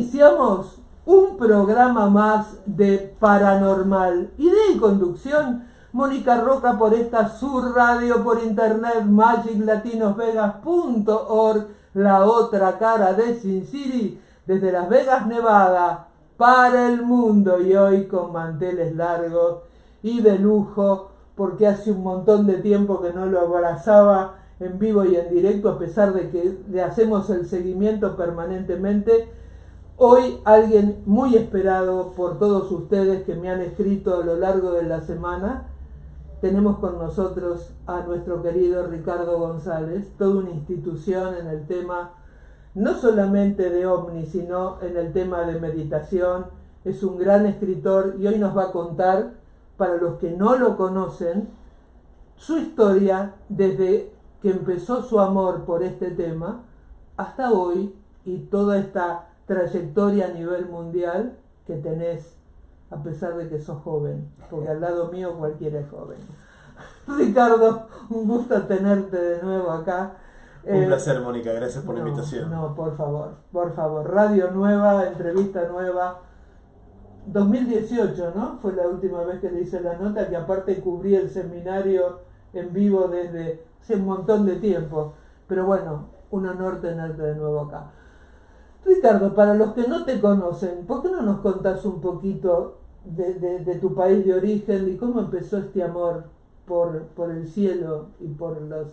Iniciamos un programa más de Paranormal. Idea y conducción, Mónica Roca por esta Sur Radio, por internet, magiclatinosvegas.org, la otra cara de Sin City, desde Las Vegas, Nevada, para el mundo. Y hoy con manteles largos y de lujo, porque hace un montón de tiempo que no lo abrazaba en vivo y en directo, a pesar de que le hacemos el seguimiento permanentemente. Hoy alguien muy esperado por todos ustedes que me han escrito a lo largo de la semana. Tenemos con nosotros a nuestro querido Ricardo González, toda una institución en el tema, no solamente de ovni, sino en el tema de meditación. Es un gran escritor y hoy nos va a contar, para los que no lo conocen, su historia desde que empezó su amor por este tema hasta hoy y toda esta trayectoria a nivel mundial que tenés, a pesar de que sos joven, porque al lado mío cualquiera es joven. Ricardo, un gusto tenerte de nuevo acá. Un placer, Mónica, gracias por la invitación. No, por favor. Radio nueva, entrevista nueva. 2018, ¿no? Fue la última vez que le hice la nota, que aparte cubrí el seminario en vivo desde hace un montón de tiempo. Pero bueno, un honor tenerte de nuevo acá. Ricardo, para los que no te conocen, ¿por qué no nos contás un poquito de tu país de origen y cómo empezó este amor por el cielo y por los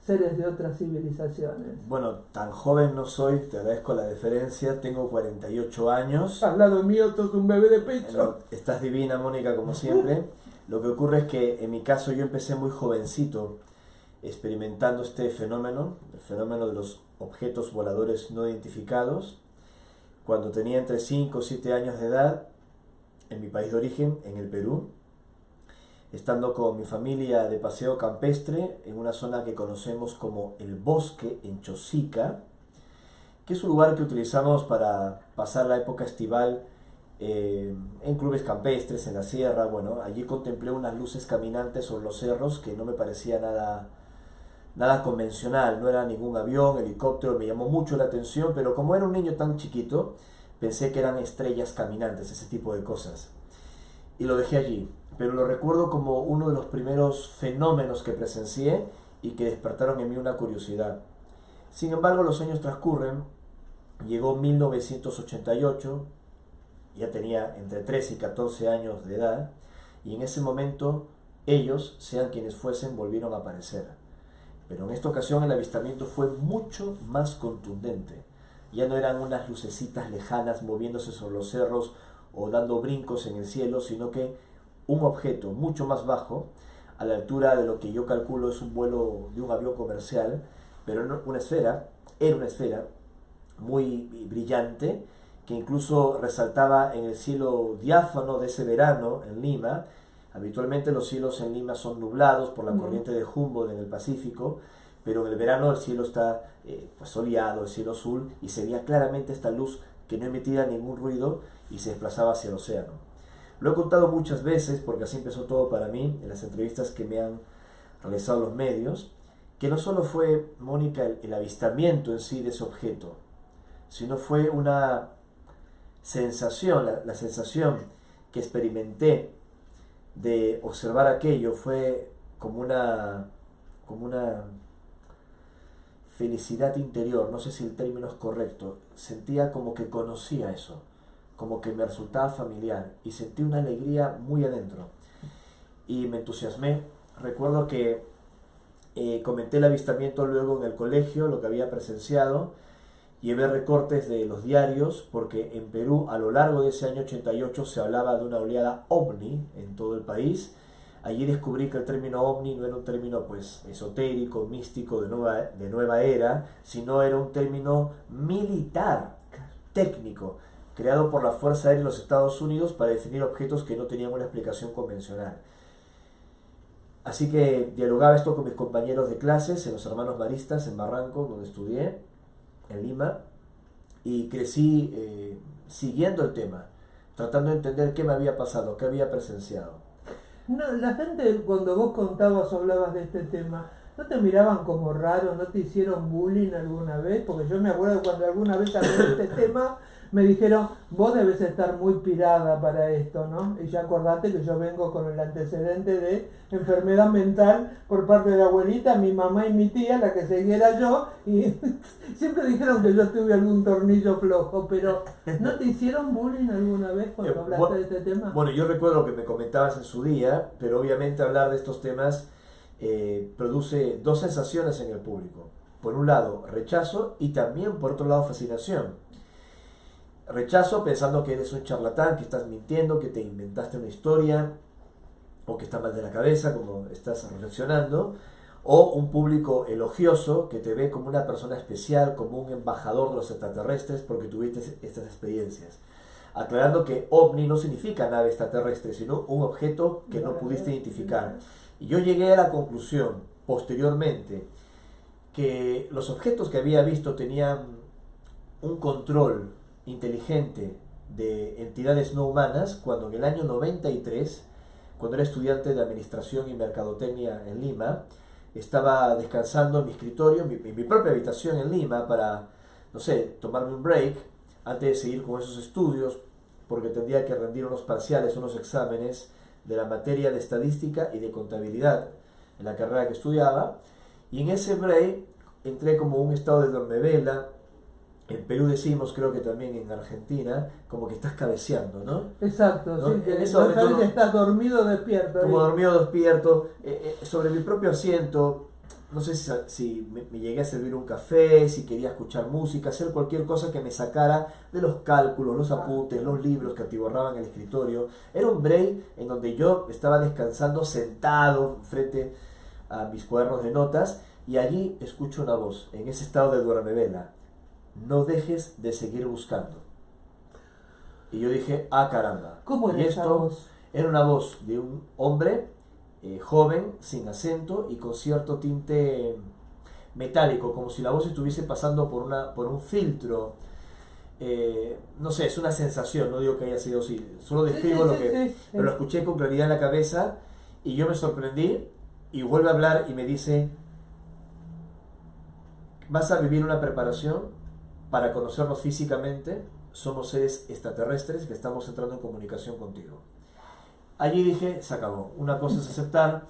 seres de otras civilizaciones? Bueno, tan joven no soy, te agradezco la deferencia, tengo 48 años. Al lado mío sos un bebé de pecho. Estás divina, Mónica, como siempre. Lo que ocurre es que en mi caso yo empecé muy jovencito experimentando este fenómeno, el fenómeno de los objetos voladores no identificados, cuando tenía entre 5 o 7 años de edad, en mi país de origen, en el Perú, estando con mi familia de paseo campestre en una zona que conocemos como el Bosque, en Chosica, que es un lugar que utilizamos para pasar la época estival en clubes campestres, en la sierra. Bueno, allí contemplé unas luces caminantes sobre los cerros que no me parecía nada convencional, no era ningún avión, helicóptero, me llamó mucho la atención, pero como era un niño tan chiquito, pensé que eran estrellas caminantes, ese tipo de cosas, y lo dejé allí. Pero lo recuerdo como uno de los primeros fenómenos que presencié y que despertaron en mí una curiosidad. Sin embargo, los años transcurren, llegó 1988, ya tenía entre 13 y 14 años de edad, y en ese momento ellos, sean quienes fuesen, volvieron a aparecer. Pero en esta ocasión el avistamiento fue mucho más contundente. Ya no eran unas lucecitas lejanas moviéndose sobre los cerros o dando brincos en el cielo, sino que un objeto mucho más bajo, a la altura de lo que yo calculo es un vuelo de un avión comercial, pero era una esfera muy brillante, que incluso resaltaba en el cielo diáfano de ese verano en Lima. Habitualmente los cielos en Lima son nublados por la corriente de Humboldt en el Pacífico, pero en el verano el cielo está soleado, el cielo azul, y se veía claramente esta luz que no emitía ningún ruido y se desplazaba hacia el océano. Lo he contado muchas veces, porque así empezó todo para mí, en las entrevistas que me han realizado los medios, que no solo fue, Mónica, el avistamiento en sí de ese objeto, sino fue una sensación, la sensación que experimenté de observar aquello fue como una felicidad interior, no sé si el término es correcto. Sentía como que conocía eso, como que me resultaba familiar, y sentí una alegría muy adentro y me entusiasmé. Recuerdo que comenté el avistamiento luego en el colegio, lo que había presenciado. Llevé recortes de los diarios, porque en Perú a lo largo de ese año 88 se hablaba de una oleada ovni en todo el país. Allí descubrí que el término ovni no era un término esotérico, místico, de nueva era, sino era un término militar, técnico, creado por la Fuerza Aérea de los Estados Unidos para definir objetos que no tenían una explicación convencional. Así que dialogaba esto con mis compañeros de clases en los Hermanos Maristas, en Barranco, donde estudié, en Lima, y crecí siguiendo el tema, tratando de entender qué me había pasado, qué había presenciado. No, la gente, cuando vos contabas o hablabas de este tema, ¿No te miraban como raro? ¿No te hicieron bullying alguna vez? Porque yo me acuerdo cuando alguna vez hablé de este tema, me dijeron, vos debes estar muy pirada para esto, ¿no? Y ya acordate que yo vengo con el antecedente de enfermedad mental por parte de la abuelita, mi mamá y mi tía, la que seguía era yo, y siempre dijeron que yo tuve algún tornillo flojo, pero ¿no te hicieron bullying alguna vez cuando hablaste de este tema? Bueno, yo recuerdo lo que me comentabas en su día, pero obviamente hablar de estos temas produce dos sensaciones en el público. Por un lado, rechazo y también por otro lado, fascinación. Rechazo pensando que eres un charlatán, que estás mintiendo, que te inventaste una historia o que está mal de la cabeza, como estás reflexionando. O un público elogioso que te ve como una persona especial, como un embajador de los extraterrestres porque tuviste estas experiencias. Aclarando que ovni no significa nave extraterrestre, sino un objeto que no pudiste identificar. Y yo llegué a la conclusión, posteriormente, que los objetos que había visto tenían un control inteligente de entidades no humanas, cuando en el año 93, cuando era estudiante de Administración y Mercadotecnia en Lima, estaba descansando en mi escritorio, en mi propia habitación en Lima, para, no sé, tomarme un break, antes de seguir con esos estudios, porque tendría que rendir unos parciales, unos exámenes de la materia de estadística y de contabilidad en la carrera que estudiaba, y en ese break entré como un estado de dormevela. En Perú decimos, creo que también en Argentina, como que estás cabeceando, ¿no? Exacto, ¿no? sí, que En ese no momento, sabes si estás dormido o despierto. como dormido despierto, sobre mi propio asiento. No sé si me llegué a servir un café, si quería escuchar música, hacer cualquier cosa que me sacara de los cálculos, los apuntes, los libros que atiborraban el escritorio. Era un break en donde yo estaba descansando sentado frente a mis cuadernos de notas, y allí escucho una voz, en ese estado de duermevela: no dejes de seguir buscando. Y yo dije, ah, caramba. ¿Cómo era Y esa esto voz? era una voz de un hombre joven, sin acento y con cierto tinte metálico, como si la voz estuviese pasando por un filtro. No sé, es una sensación, no digo que haya sido así, solo describo lo que... Sí. Pero lo escuché con claridad en la cabeza y yo me sorprendí, y vuelve a hablar y me dice: vas a vivir una preparación para conocernos físicamente, somos seres extraterrestres que estamos entrando en comunicación contigo. Allí dije, se acabó. Una cosa es aceptar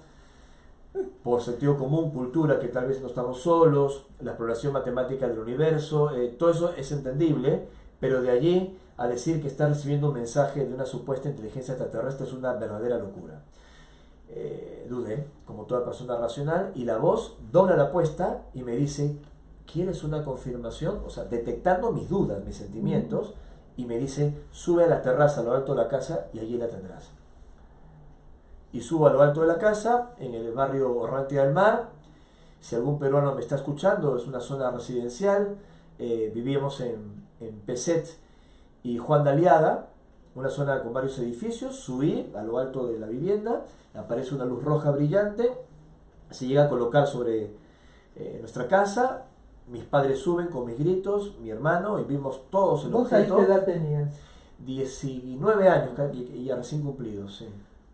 por sentido común, cultura, que tal vez no estamos solos, la exploración matemática del universo, todo eso es entendible, pero de allí a decir que está recibiendo un mensaje de una supuesta inteligencia extraterrestre es una verdadera locura. Dudé, como toda persona racional, y la voz dobla la apuesta y me dice: ¿quieres una confirmación? O sea, detectando mis dudas, mis sentimientos, y me dice: sube a la terraza, a lo alto de la casa, y allí la tendrás. Y subo a lo alto de la casa, en el barrio Orrantia del Mar. Si algún peruano me está escuchando, es una zona residencial. Vivíamos en Peset y Juan de Aliaga, una zona con varios edificios. Subí a lo alto de la vivienda, aparece una luz roja brillante, se llega a colocar sobre nuestra casa. Mis padres suben con mis gritos, mi hermano, y vimos todos el objeto. ¿Vos ahí qué edad tenías? 19 años, y ya recién cumplidos, sí.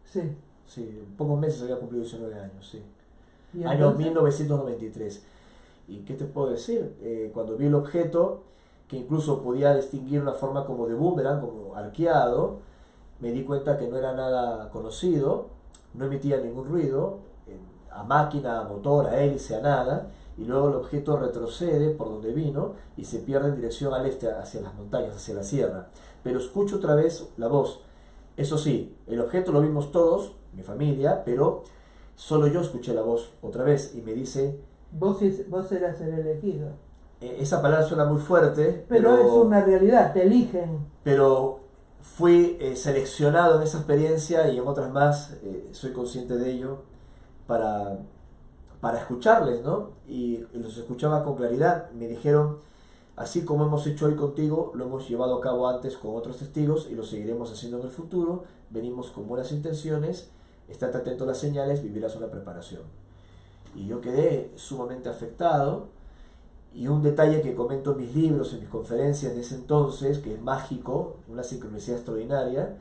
Sí. Sí, en pocos meses había cumplido 19 años, sí. ¿Y Año entonces? 1993. ¿Y qué te puedo decir? Cuando vi el objeto, que incluso podía distinguir una forma como de boomerang, como arqueado, me di cuenta que no era nada conocido, no emitía ningún ruido, a máquina, a motor, a hélice, a nada, y luego el objeto retrocede por donde vino y se pierde en dirección al este, hacia las montañas, hacia la sierra. Pero escucho otra vez la voz. Eso sí, el objeto lo vimos todos, mi familia, pero solo yo escuché la voz otra vez y me dice... Vos eras el elegido. Esa palabra suena muy fuerte, Pero es una realidad, te eligen. Pero fui seleccionado en esa experiencia y en otras más, soy consciente de ello, para escucharles, ¿no? Y los escuchaba con claridad. Me dijeron: así como hemos hecho hoy contigo, lo hemos llevado a cabo antes con otros testigos y lo seguiremos haciendo en el futuro. Venimos con buenas intenciones, estate atento a las señales, vivirás una preparación. Y yo quedé sumamente afectado. Y un detalle que comento en mis libros, en mis conferencias de ese entonces, que es mágico, una sincronicidad extraordinaria,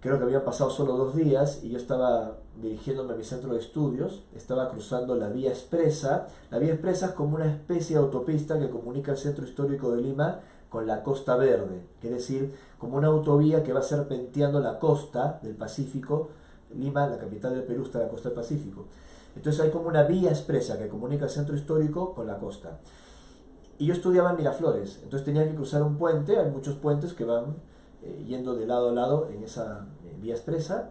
creo que habían pasado solo 2 días y yo estaba dirigiéndome a mi centro de estudios, estaba cruzando la Vía Expresa. La Vía Expresa es como una especie de autopista que comunica el centro histórico de Lima con la Costa Verde, es decir, como una autovía que va serpenteando la costa del Pacífico. Lima, la capital del Perú, está en la costa del Pacífico. Entonces hay como una vía expresa que comunica el centro histórico con la costa. Y yo estudiaba en Miraflores, entonces tenía que cruzar un puente. Hay muchos puentes que van yendo de lado a lado en esa vía expresa.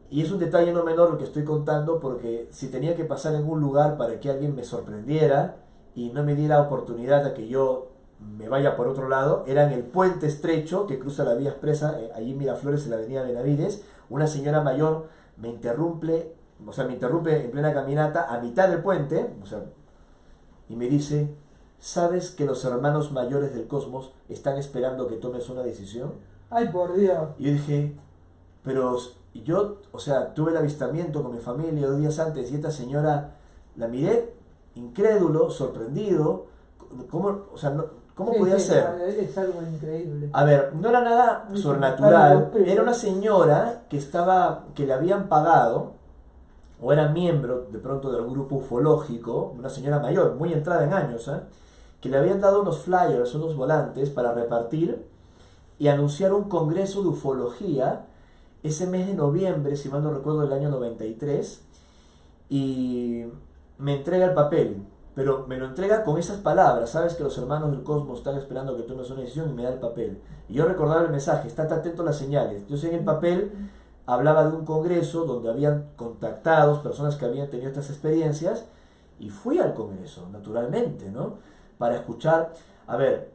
Y es un detalle no menor lo que estoy contando, porque si tenía que pasar en un lugar para que alguien me sorprendiera y no me diera oportunidad a que yo me vaya por otro lado, era en el puente estrecho que cruza la vía expresa, allí en Miraflores, en la avenida Benavides. Una señora mayor me interrumpe en plena caminata a mitad del puente, y me dice: ¿sabes que los hermanos mayores del cosmos están esperando que tomes una decisión? Ay, por Dios. Y yo dije, pero yo, tuve el avistamiento con mi familia 2 días antes y esta señora la miré incrédulo, sorprendido. ¿Cómo podía ser? Es algo increíble. A ver, no era nada sobrenatural, era una señora que le habían pagado, o era miembro de pronto de un grupo ufológico, una señora mayor, muy entrada en años, que le habían dado unos flyers, unos volantes para repartir y anunciar un congreso de ufología ese mes de noviembre, si mal no recuerdo, del año 93, y me entrega el papel, pero me lo entrega con esas palabras: sabes que los hermanos del cosmos están esperando que tomes una decisión, y me da el papel. Y yo recordaba el mensaje: estate atento a las señales. Yo sé en el papel hablaba de un congreso donde habían contactados personas que habían tenido estas experiencias, y fui al congreso, naturalmente, ¿no? Para escuchar. A ver,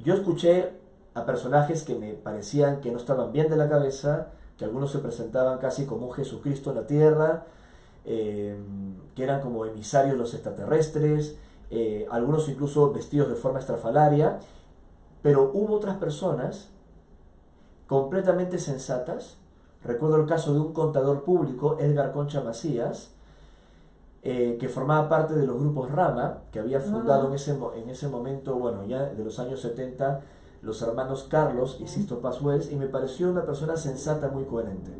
yo escuché a personajes que me parecían que no estaban bien de la cabeza, que algunos se presentaban casi como un Jesucristo en la tierra, que eran como emisarios de los extraterrestres, algunos incluso vestidos de forma estrafalaria, pero hubo otras personas completamente sensatas. Recuerdo el caso de un contador público, Edgar Concha Macías, que formaba parte de los grupos Rama, que había fundado en ese momento, ya de los años 70, los hermanos Carlos y Sisto Paz Wells, y me pareció una persona sensata, muy coherente.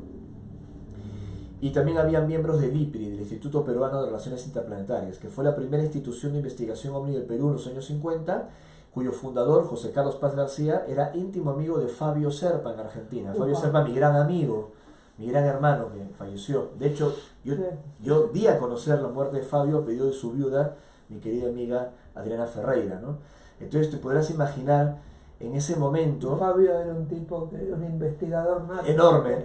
Y también había miembros del IPRI, del Instituto Peruano de Relaciones Interplanetarias, que fue la primera institución de investigación OVNI del Perú en los años 50, cuyo fundador, José Carlos Paz García, era íntimo amigo de Fabio Serpa en Argentina. Fabio Serpa, mi gran amigo, mi gran hermano, que falleció. De hecho, yo di a conocer la muerte de Fabio a pedido de su viuda, mi querida amiga Adriana Ferreira, ¿no? Entonces te podrás imaginar, en ese momento... Fabio era un tipo, un investigador nato. Enorme.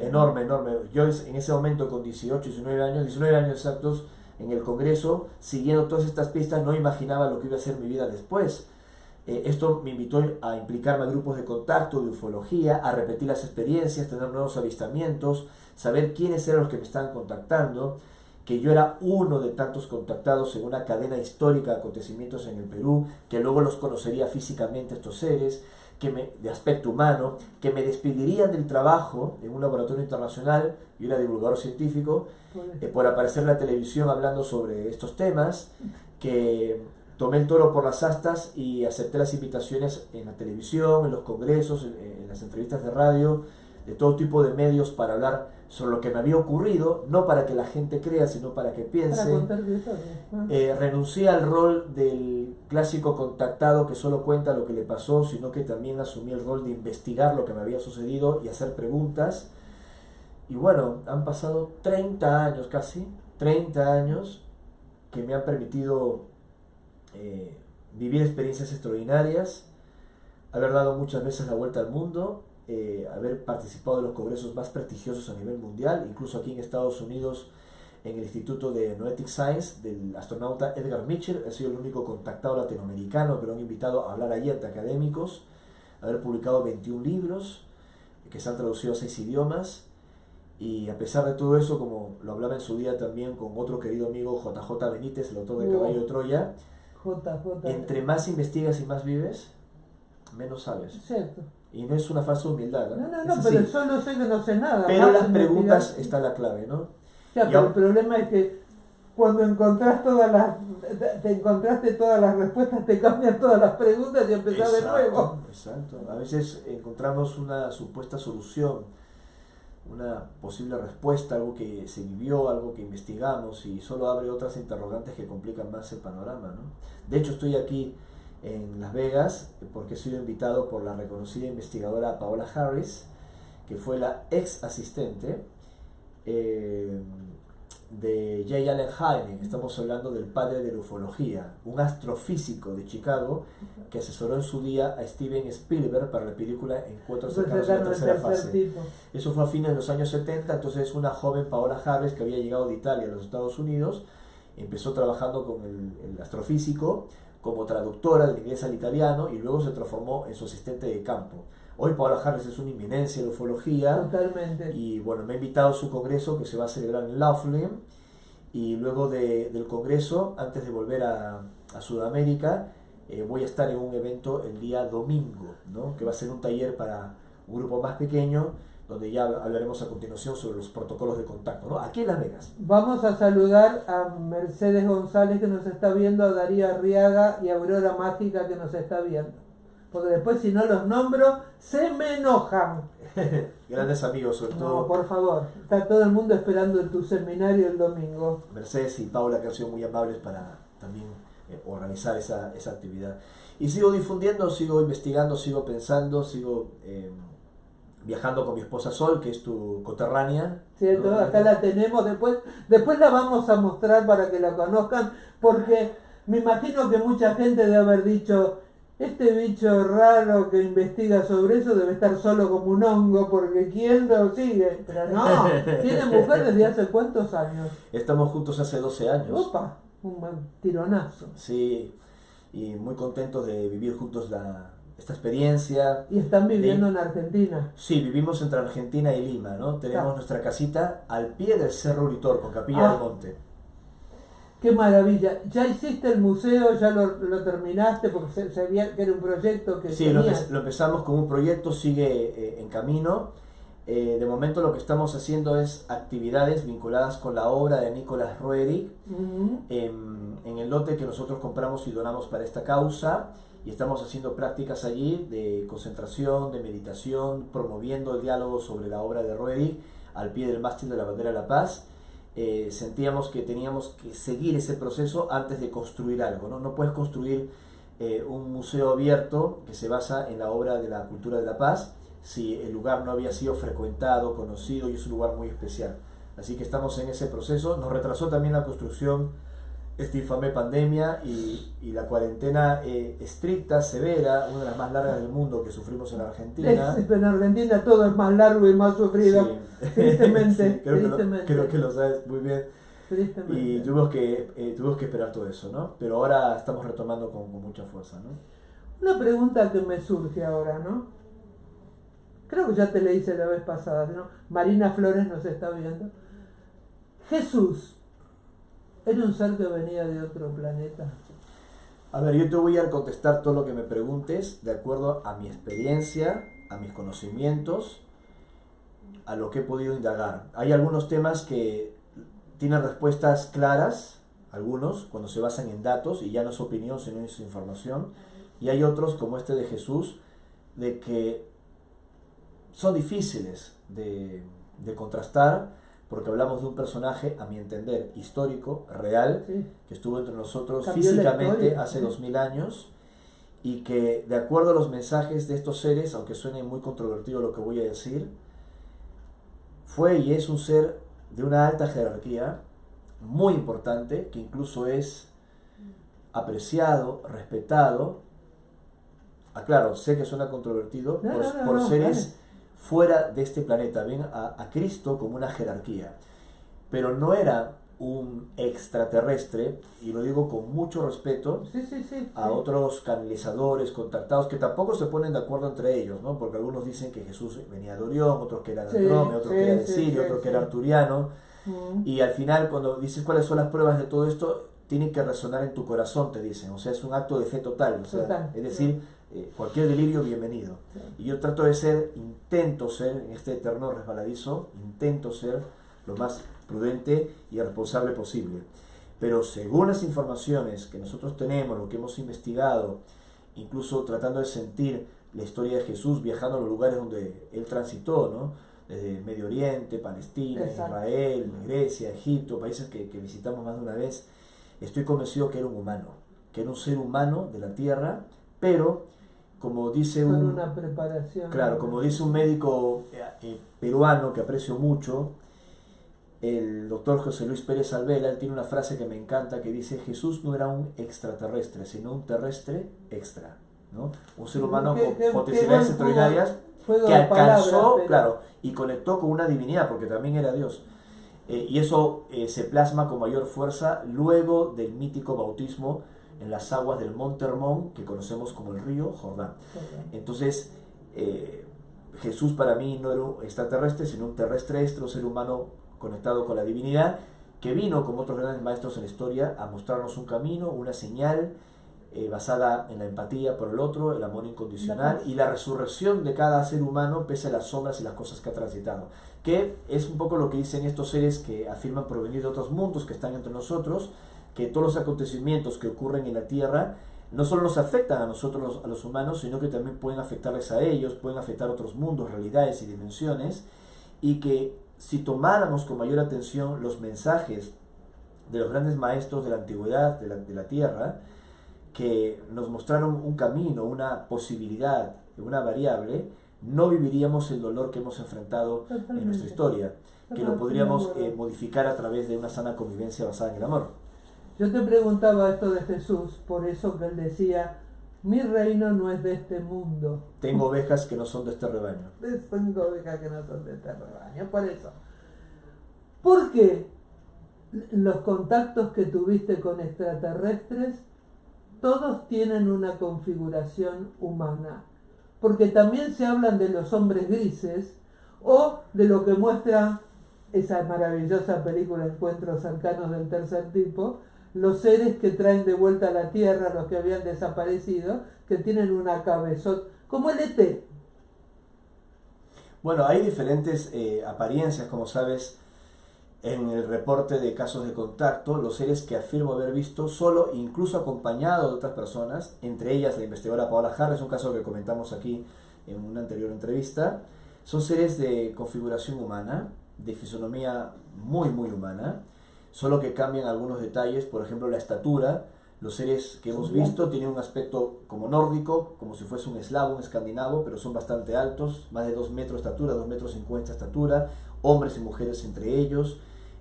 Yo en ese momento, con 19 años exactos, en el Congreso, siguiendo todas estas pistas, no imaginaba lo que iba a ser mi vida después. Esto me invitó a implicarme a grupos de contacto, de ufología, a repetir las experiencias, tener nuevos avistamientos, saber quiénes eran los que me estaban contactando, que yo era uno de tantos contactados en una cadena histórica de acontecimientos en el Perú, que luego los conocería físicamente estos seres, de aspecto humano, que me despedirían del trabajo en un laboratorio internacional. Yo era divulgador científico, por aparecer en la televisión hablando sobre estos temas, que tomé el toro por las astas y acepté las invitaciones en la televisión, en los congresos, en las entrevistas de radio, de todo tipo de medios, para hablar sobre lo que me había ocurrido, no para que la gente crea, sino para que piense. Para contar de todo. Renuncié al rol del clásico contactado que solo cuenta lo que le pasó, sino que también asumí el rol de investigar lo que me había sucedido y hacer preguntas. Y bueno, han pasado 30 años, casi 30 años, que me han permitido vivir experiencias extraordinarias, haber dado muchas veces la vuelta al mundo, haber participado de los congresos más prestigiosos a nivel mundial, incluso aquí en Estados Unidos, en el Instituto de Noetic Science del astronauta Edgar Mitchell. He sido el único contactado latinoamericano que lo han invitado a hablar allí ante académicos, haber publicado 21 libros que se han traducido a 6 idiomas. Y a pesar de todo eso, como lo hablaba en su día también con otro querido amigo, JJ Benítez, el autor de Caballo de Troya, entre más investigas y más vives, menos sabes. Cierto. Y no es una falsa humildad, No, pero yo no sé que no sé nada. Pero las preguntas está la clave, ¿no? Pero el problema es que cuando te encontraste todas las respuestas, te cambian todas las preguntas y empezás de nuevo. Exacto. A veces encontramos una supuesta solución una posible respuesta, algo que se vivió, algo que investigamos, y solo abre otras interrogantes que complican más el panorama, ¿no? De hecho, estoy aquí en Las Vegas porque he sido invitado por la reconocida investigadora Paola Harris, que fue la ex asistente de J. Allen Hynek. Estamos hablando del padre de la ufología, un astrofísico de Chicago que asesoró en su día a Steven Spielberg para la película Encuentros cercanos en la tercera fase. Eso fue a fines de los años 70, entonces una joven Paola Harris que había llegado de Italia a los Estados Unidos, empezó trabajando con el astrofísico como traductora del inglés al italiano y luego se transformó en su asistente de campo. Hoy Paola Harris es una inminencia en la ufología. Totalmente. Y bueno, me ha invitado a su congreso que se va a celebrar en Laughlin. Y luego del congreso, antes de volver a Sudamérica, voy a estar en un evento el día domingo, ¿no? Que va a ser un taller para un grupo más pequeño, donde ya hablaremos a continuación sobre los protocolos de contacto, ¿no? Aquí en Las Vegas. Vamos a saludar a Mercedes González, que nos está viendo, a Darío Arriaga y a Aurora Mágica, que nos está viendo. Porque después, si no los nombro, se me enojan. Grandes amigos, sobre todo. No, por favor. Está todo el mundo esperando en tu seminario el domingo. Mercedes y Paula, que han sido muy amables para también organizar esa actividad. Y sigo difundiendo, sigo investigando, sigo pensando, sigo viajando con mi esposa Sol, que es tu coterránea. Cierto, ¿no? acá la tenemos. Después la vamos a mostrar para que la conozcan, porque me imagino que mucha gente debe haber dicho: este bicho raro que investiga sobre eso debe estar solo como un hongo, porque ¿quién lo sigue? Pero no, tiene mujer desde hace ¿cuántos años? Estamos juntos hace 12 años. Opa, un buen tironazo. Sí, y muy contentos de vivir juntos esta experiencia. Y están viviendo en Argentina. Sí, vivimos entre Argentina y Lima, ¿no? Tenemos nuestra casita al pie del Cerro Uritorco, con Capilla del Monte. ¡Qué maravilla! ¿Ya hiciste el museo? ¿Ya lo terminaste? Porque se veía que era un proyecto que sí, lo empezamos con un proyecto, sigue en camino. De momento lo que estamos haciendo es actividades vinculadas con la obra de Nicholas Roerich en el lote que nosotros compramos y donamos para esta causa, y estamos haciendo prácticas allí de concentración, de meditación, promoviendo el diálogo sobre la obra de Roerich al pie del mástil de la Bandera de la Paz. Sentíamos que teníamos que seguir ese proceso antes de construir algo, ¿no? No puedes construir un museo abierto que se basa en la obra de la cultura de la paz si el lugar no había sido frecuentado, conocido, y es un lugar muy especial. Así que estamos en ese proceso. Nos retrasó también la construcción esta infame pandemia y la cuarentena estricta, severa, una de las más largas del mundo que sufrimos en Argentina. En Argentina todo es más largo y más sufrido. Sí. Tristemente, sí, creo que lo sabes muy bien. Tristemente. Y tuvimos que esperar todo eso, ¿no? Pero ahora estamos retomando con mucha fuerza, ¿no? Una pregunta que me surge ahora, ¿no? Creo que ya te le hice la vez pasada, ¿no? Marina Flores nos está viendo. Jesús, ¿era un ser que venía de otro planeta? A ver, yo te voy a contestar todo lo que me preguntes de acuerdo a mi experiencia, a mis conocimientos, a lo que he podido indagar. Hay algunos temas que tienen respuestas claras, algunos, cuando se basan en datos, y ya no es opinión, sino es información. Y hay otros, como este de Jesús, de que son difíciles de contrastar, porque hablamos de un personaje, a mi entender, histórico, real, sí, que estuvo entre nosotros físicamente hace 2000 años, y que de acuerdo a los mensajes de estos seres, aunque suene muy controvertido lo que voy a decir, fue y es un ser de una alta jerarquía, muy importante, que incluso es apreciado, respetado. Aclaro, sé que suena controvertido, por seres fuera de este planeta. Ven a Cristo como una jerarquía, pero no era un extraterrestre, y lo digo con mucho respeto a otros canalizadores, contactados, que tampoco se ponen de acuerdo entre ellos, ¿no? Porque algunos dicen que Jesús venía de Orión, otros que era de Andrómeda, otros que era de Sirio, otros que era arturiano, y al final cuando dices cuáles son las pruebas de todo esto, tiene que resonar en tu corazón, te dicen, o sea, es un acto de fe total, o sea, es decir, cualquier delirio bienvenido. Y yo trato de intento ser en este eterno resbaladizo, intento ser lo más prudente y responsable posible. Pero según las informaciones que nosotros tenemos, lo que hemos investigado, incluso tratando de sentir la historia de Jesús viajando a los lugares donde él transitó, ¿no? Medio Oriente, Palestina, Exacto. Israel, Grecia, Egipto, países que visitamos más de una vez, estoy convencido que era un humano, que era un ser humano de la tierra, pero como dice Con un, una preparación. claro, como dice un médico peruano que aprecio mucho, el doctor José Luis Pérez Alvela, él tiene una frase que me encanta que dice: Jesús no era un extraterrestre, sino un terrestre extra, ¿no? Un ser humano con potencialidades extraordinarias que alcanzó, claro, y conectó con una divinidad, porque también era Dios. Y eso se plasma con mayor fuerza luego del mítico bautismo en las aguas del Monte Hermón, que conocemos como el río Jordán. Entonces, Jesús para mí no era un extraterrestre, sino un terrestre extra, un ser humano conectado con la divinidad, que vino, como otros grandes maestros en la historia, a mostrarnos un camino, una señal basada en la empatía por el otro, el amor incondicional y la resurrección de cada ser humano pese a las sombras y las cosas que ha transitado, que es un poco lo que dicen estos seres que afirman provenir de otros mundos que están entre nosotros, que todos los acontecimientos que ocurren en la Tierra no solo nos afectan a nosotros, a los humanos, sino que también pueden afectarles a ellos, pueden afectar a otros mundos, realidades y dimensiones, y que si tomáramos con mayor atención los mensajes de los grandes maestros de la antigüedad, de la Tierra, que nos mostraron un camino, una posibilidad, una variable, no viviríamos el dolor que hemos enfrentado en nuestra historia, que lo podríamos modificar a través de una sana convivencia basada en el amor. Yo te preguntaba esto de Jesús, por eso que él decía: mi reino no es de este mundo. Tengo ovejas que no son de este rebaño. Tengo ovejas que no son de este rebaño, por eso. ¿Por qué los contactos que tuviste con extraterrestres todos tienen una configuración humana? Porque también se hablan de los hombres grises o de lo que muestra esa maravillosa película Encuentros cercanos del tercer tipo, los seres que traen de vuelta a la Tierra, los que habían desaparecido, que tienen una cabezota, como el ET. Bueno, hay diferentes apariencias, como sabes, en el reporte de casos de contacto. Los seres que afirmo haber visto solo, incluso acompañado de otras personas, entre ellas la investigadora Paola Harris, un caso que comentamos aquí en una anterior entrevista, son seres de configuración humana, de fisonomía muy humana, solo que cambian algunos detalles, por ejemplo la estatura. Los seres que hemos visto tienen un aspecto como nórdico, como si fuese un eslavo, un escandinavo, pero son bastante altos, más de 2 metros de estatura, 2,50 metros de estatura, hombres y mujeres entre ellos,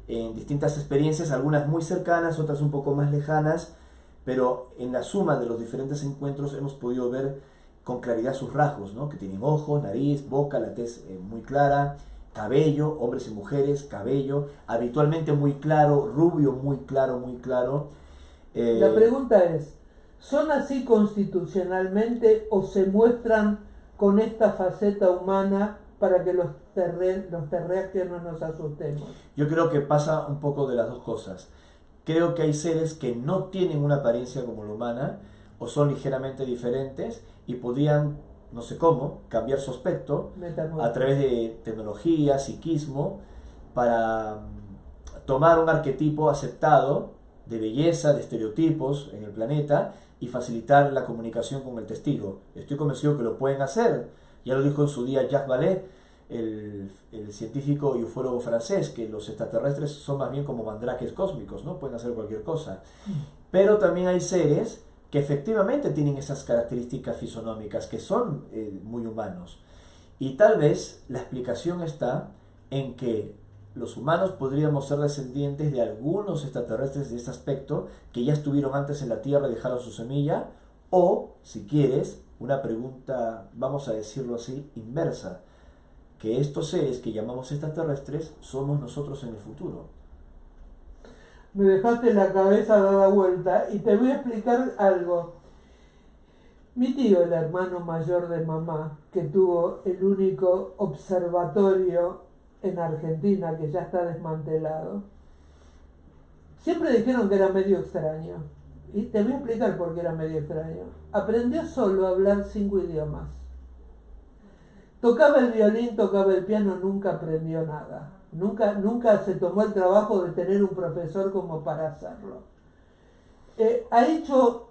en distintas experiencias, algunas muy cercanas, otras un poco más lejanas, pero en la suma de los diferentes encuentros hemos podido ver con claridad sus rasgos, ¿no? Que tienen ojos, nariz, boca, la tez muy clara, cabello, hombres y mujeres, cabello, habitualmente muy claro, rubio muy claro, muy claro. La pregunta es: ¿son así constitucionalmente o se muestran con esta faceta humana para que los terráqueos no nos asustemos? Yo creo que pasa un poco de las dos cosas. Creo que hay seres que no tienen una apariencia como la humana o son ligeramente diferentes y podrían, no sé cómo, cambiar su aspecto a través de tecnología, psiquismo, para tomar un arquetipo aceptado de belleza, de estereotipos en el planeta y facilitar la comunicación con el testigo. Estoy convencido que lo pueden hacer. Ya lo dijo en su día Jacques Vallée, el científico y ufólogo francés, que los extraterrestres son más bien como mandrakes cósmicos, ¿no? Pueden hacer cualquier cosa. Pero también hay seres que efectivamente tienen esas características fisonómicas, que son muy humanos. Y tal vez la explicación está en que los humanos podríamos ser descendientes de algunos extraterrestres de este aspecto que ya estuvieron antes en la Tierra y dejaron su semilla, o, si quieres, una pregunta, vamos a decirlo así, inversa, que estos seres que llamamos extraterrestres somos nosotros en el futuro. Me dejaste la cabeza dada vuelta y te voy a explicar algo. Mi tío, el hermano mayor de mamá, que tuvo el único observatorio en Argentina, que ya está desmantelado, siempre dijeron que era medio extraño. Y te voy a explicar por qué era medio extraño. Aprendió solo a hablar 5 idiomas. Tocaba el violín, tocaba el piano, nunca aprendió nada. Nunca se tomó el trabajo de tener un profesor como para hacerlo. Ha hecho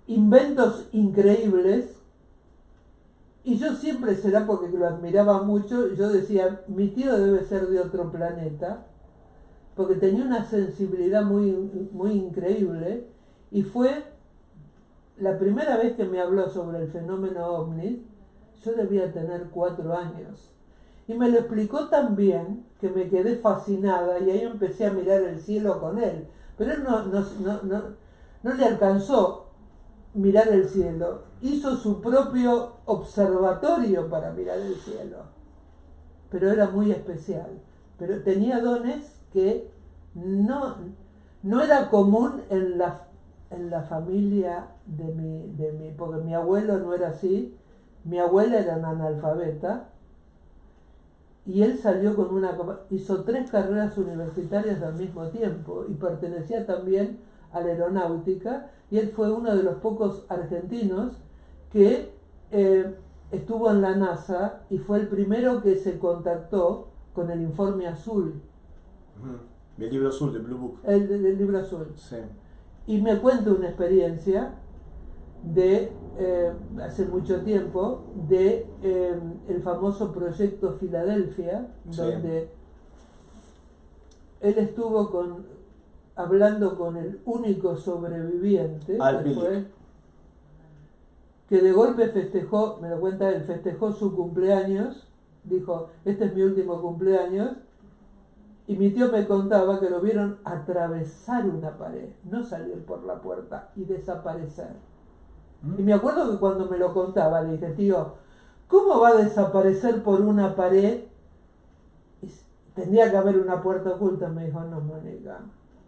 inventos increíbles Y yo siempre, será porque lo admiraba mucho, yo decía, mi tío debe ser de otro planeta, porque tenía una sensibilidad muy, muy increíble, y fue la primera vez que me habló sobre el fenómeno ovni. Yo debía tener 4 años. Y me lo explicó tan bien que me quedé fascinada y ahí empecé a mirar el cielo con él. Pero él no le alcanzó mirar el cielo. Hizo su propio observatorio para mirar el cielo. Pero era muy especial. Pero tenía dones que no era común en la familia de mi, porque mi abuelo no era así. Mi abuela era una analfabeta y él salió con hizo 3 carreras universitarias al mismo tiempo y pertenecía también a la aeronáutica, y él fue uno de los pocos argentinos que estuvo en la NASA y fue el primero que se contactó con el informe azul. El libro azul, de Blue Book. El libro azul. Sí. Y me cuenta una experiencia de hace mucho tiempo de el famoso proyecto Filadelfia, sí, donde él estuvo hablando con el único sobreviviente que de golpe festejó, me lo cuenta él, festejó su cumpleaños, dijo, este es mi último cumpleaños, y mi tío me contaba que lo vieron atravesar una pared, no salir por la puerta y desaparecer. Y me acuerdo que cuando me lo contaba le dije, tío, ¿cómo va a desaparecer por una pared? Y tendría que haber una puerta oculta. Me dijo, no, Mónica,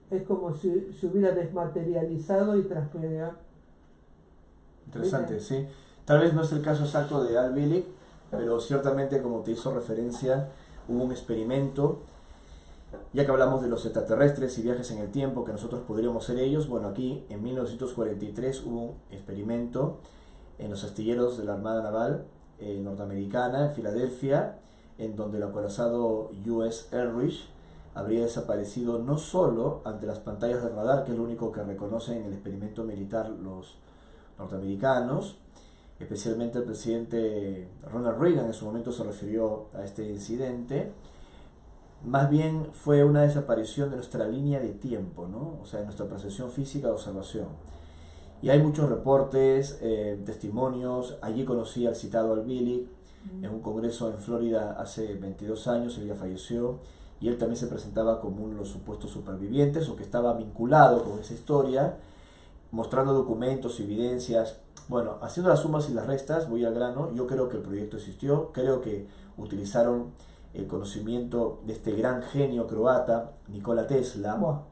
es como si se hubiera desmaterializado y transferido. Interesante, ¿Viste? sí. Tal vez no es el caso exacto de Al Billig, pero ciertamente, como te hizo referencia, hubo un experimento. Ya que hablamos de los extraterrestres y viajes en el tiempo, que nosotros podríamos ser ellos, bueno, aquí en 1943 hubo un experimento en los astilleros de la Armada Naval norteamericana, en Filadelfia, en donde el acorazado US Eldridge habría desaparecido no solo ante las pantallas de radar, que es lo único que reconocen en el experimento militar los norteamericanos, especialmente el presidente Ronald Reagan en su momento se refirió a este incidente. Más bien fue una desaparición de nuestra línea de tiempo, ¿no? O sea, de nuestra percepción física de observación. Y hay muchos reportes, testimonios. Allí conocí al citado Al Billig en un congreso en Florida hace 22 años, él ya falleció, y él también se presentaba como uno de los supuestos supervivientes o que estaba vinculado con esa historia, mostrando documentos, evidencias. Bueno, haciendo las sumas y las restas, voy al grano, yo creo que el proyecto existió, creo que utilizaron el conocimiento de este gran genio croata, Nikola Tesla,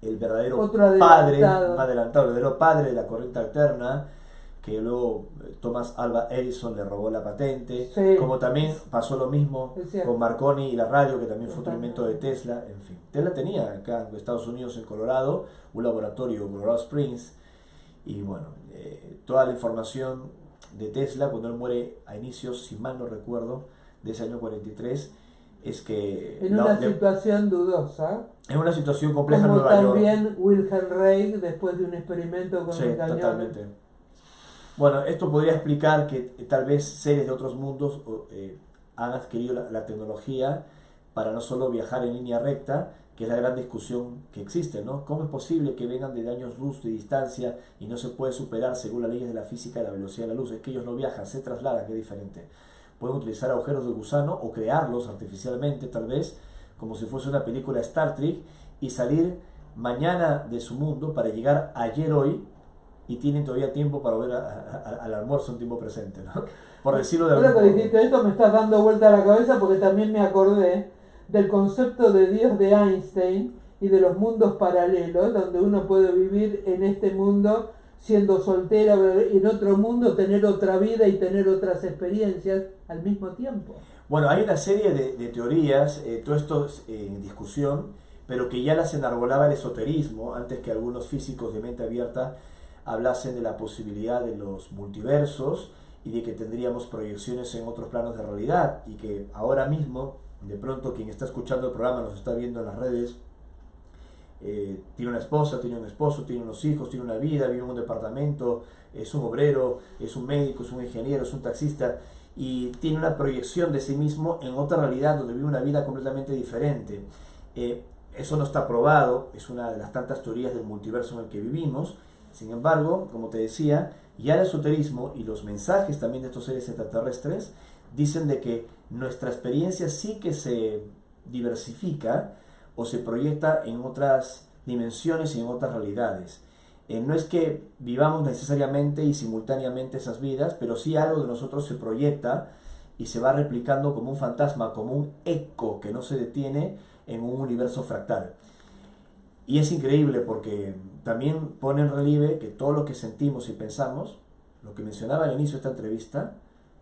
el verdadero padre, el verdadero padre de la corriente alterna, que luego Thomas Alva Edison le robó la patente, sí, como también pasó lo mismo con Marconi y la radio, que también fue otro invento de Tesla. En fin, Tesla tenía acá en Estados Unidos, en Colorado, un laboratorio en Colorado Springs, y bueno, toda la información de Tesla, cuando él muere a inicios, si mal no recuerdo, de ese año 43, es que... En una situación dudosa. En una situación compleja en como Nueva York. También Wilhelm Reich, después de un experimento con el cañón. Totalmente. Bueno, esto podría explicar que tal vez seres de otros mundos han adquirido la tecnología para no solo viajar en línea recta, que es la gran discusión que existe, ¿no? ¿Cómo es posible que vengan de años luz de distancia y no se puede superar según las leyes de la física la velocidad de la luz? Es que ellos no viajan, se trasladan, que es diferente. Pueden utilizar agujeros de gusano o crearlos artificialmente, tal vez, como si fuese una película Star Trek, y salir mañana de su mundo para llegar ayer hoy, y tienen todavía tiempo para volver al almuerzo en tiempo presente, ¿no? Por decirlo de algún modo. Ahora que dijiste esto me estás dando vuelta a la cabeza, porque también me acordé del concepto de Dios de Einstein y de los mundos paralelos, donde uno puede vivir en este mundo siendo soltera, y en otro mundo tener otra vida y tener otras experiencias al mismo tiempo. Bueno, hay una serie de teorías, todo esto en discusión, pero que ya las enarbolaba el esoterismo antes que algunos físicos de mente abierta hablasen de la posibilidad de los multiversos y de que tendríamos proyecciones en otros planos de realidad, y que ahora mismo, de pronto, quien está escuchando el programa, nos está viendo en las redes, tiene una esposa, tiene un esposo, tiene unos hijos, tiene una vida, vive en un departamento, es un obrero, es un médico, es un ingeniero, es un taxista, y tiene una proyección de sí mismo en otra realidad donde vive una vida completamente diferente. Eso no está probado, es una de las tantas teorías del multiverso en el que vivimos. Sin embargo, como te decía, ya el esoterismo y los mensajes también de estos seres extraterrestres dicen de que nuestra experiencia sí que se diversifica o se proyecta en otras dimensiones y en otras realidades. No es que vivamos necesariamente y simultáneamente esas vidas, pero sí algo de nosotros se proyecta y se va replicando como un fantasma, como un eco que no se detiene en un universo fractal. Y es increíble porque también pone en relieve que todo lo que sentimos y pensamos, lo que mencionaba al inicio de esta entrevista,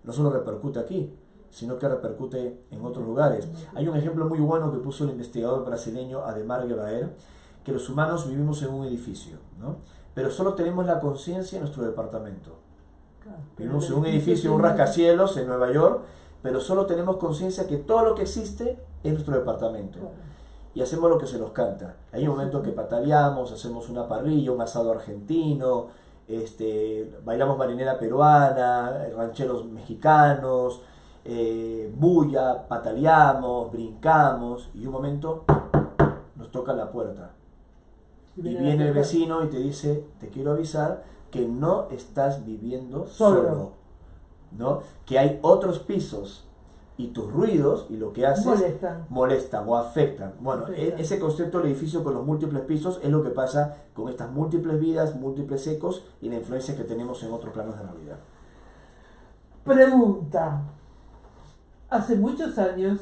no solo repercute aquí, sino que repercute en otros lugares. Hay un ejemplo muy bueno que puso el investigador brasileño Ademar Guevaer, que los humanos vivimos en un edificio, ¿no? Pero solo tenemos la conciencia en nuestro departamento. Vivimos en un edificio, un rascacielos en Nueva York, pero solo tenemos conciencia que todo lo que existe es nuestro departamento. Y hacemos lo que se nos canta. Hay un momento que pataleamos, hacemos una parrilla, un asado argentino, bailamos marinera peruana, rancheros mexicanos, bulla, pataleamos, brincamos, y un momento nos toca la puerta. Y viene el vecino y te dice, te quiero avisar que no estás viviendo solo, ¿no? Que hay otros pisos y tus ruidos y lo que haces molestan o afectan. Bueno, ese concepto del edificio con los múltiples pisos es lo que pasa con estas múltiples vidas, múltiples ecos y la influencia que tenemos en otros planos de realidad. Pregunta. Hace muchos años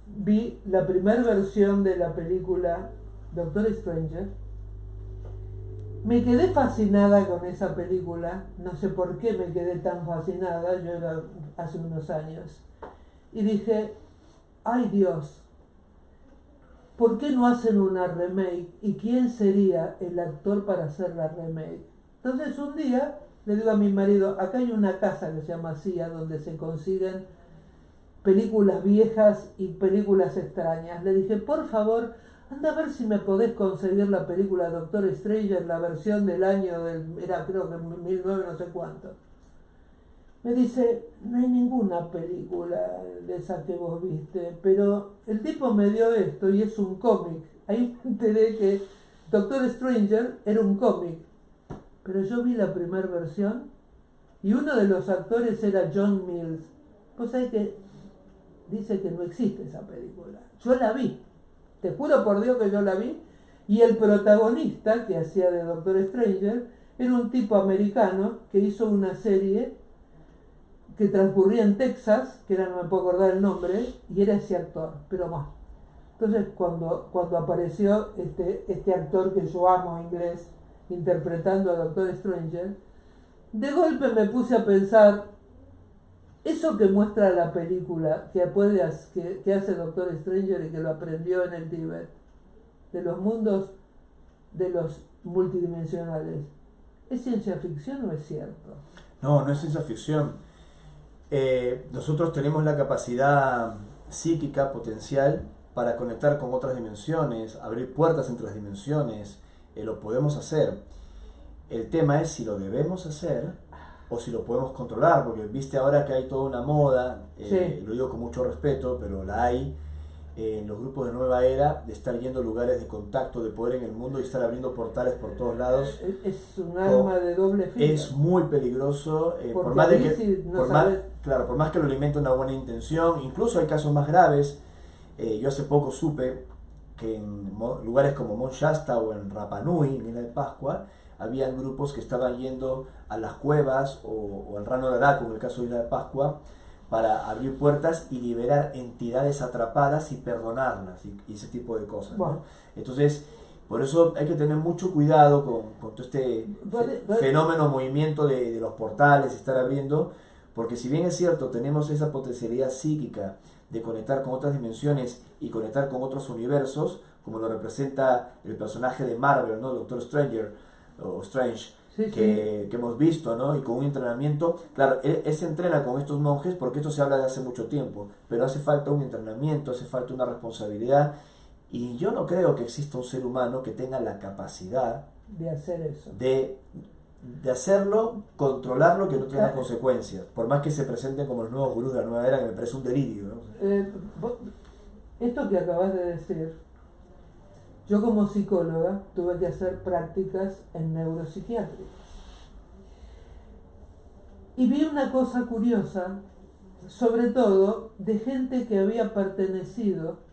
vi la primera versión de la película Doctor Stranger. Me quedé fascinada con esa película, no sé por qué me quedé tan fascinada, yo era hace unos años. Y dije, ay Dios, ¿por qué no hacen una remake? ¿Y quién sería el actor para hacer la remake? Entonces un día le digo a mi marido, acá hay una casa que se llama CIA, donde se consiguen películas viejas y películas extrañas. Le dije, por favor, anda a ver si me podés conseguir la película Doctor Stranger, la versión del año, era creo que 1900 no sé cuánto. Me dice, no hay ninguna película de esa que vos viste, pero el tipo me dio esto y es un cómic. Ahí me enteré que Doctor Stranger era un cómic, pero yo vi la primera versión y uno de los actores era John Mills. Vos sabés que dice que no existe esa película. Yo la vi. Te juro por Dios que yo la vi, y el protagonista que hacía de Doctor Stranger era un tipo americano que hizo una serie que transcurría en Texas, que no me puedo acordar el nombre, y era ese actor, pero más. Entonces cuando apareció este actor que yo amo inglés, interpretando a Doctor Stranger, de golpe me puse a pensar, eso que muestra la película, que hace Doctor Stranger y que lo aprendió en el Tíbet, de los mundos, de los multidimensionales, ¿es ciencia ficción o es cierto? No, no es ciencia ficción. Nosotros tenemos la capacidad psíquica potencial para conectar con otras dimensiones, abrir puertas entre las dimensiones, lo podemos hacer. El tema es si lo debemos hacer o si lo podemos controlar, porque viste ahora que hay toda una moda, Sí. lo digo con mucho respeto, pero la hay, en los grupos de nueva era, de estar yendo a lugares de contacto, de poder en el mundo y estar abriendo portales por todos lados. Es un arma de doble filo. Es muy peligroso, por más que lo alimente una buena intención. Incluso hay casos más graves. Yo hace poco supe que en lugares como Mount Shasta o en Rapa Nui, en Isla de Pascua, habían grupos que estaban yendo a las cuevas o al Rano Raraku, en el caso de Isla de Pascua, para abrir puertas y liberar entidades atrapadas y perdonarlas y ese tipo de cosas, bueno, ¿no? Entonces, por eso hay que tener mucho cuidado con todo este fenómeno, movimiento de los portales, estar abriendo, porque si bien es cierto, tenemos esa potencialidad psíquica de conectar con otras dimensiones y conectar con otros universos, como lo representa el personaje de Marvel, ¿no? Doctor Stranger o Strange, que hemos visto, ¿no? Y con un entrenamiento, claro, él se entrena con estos monjes porque esto se habla de hace mucho tiempo, pero hace falta un entrenamiento, hace falta una responsabilidad Y yo no creo que exista un ser humano que tenga la capacidad de hacer eso. De hacerlo, controlarlo, que no tenga Claro. consecuencias. Por más que se presenten como los nuevos gurús de la nueva era, que me parece un delirio, ¿no? Esto que acabas de decir, yo como psicóloga tuve que hacer prácticas en neuropsiquiátricos. Y vi una cosa curiosa, sobre todo de gente que había pertenecido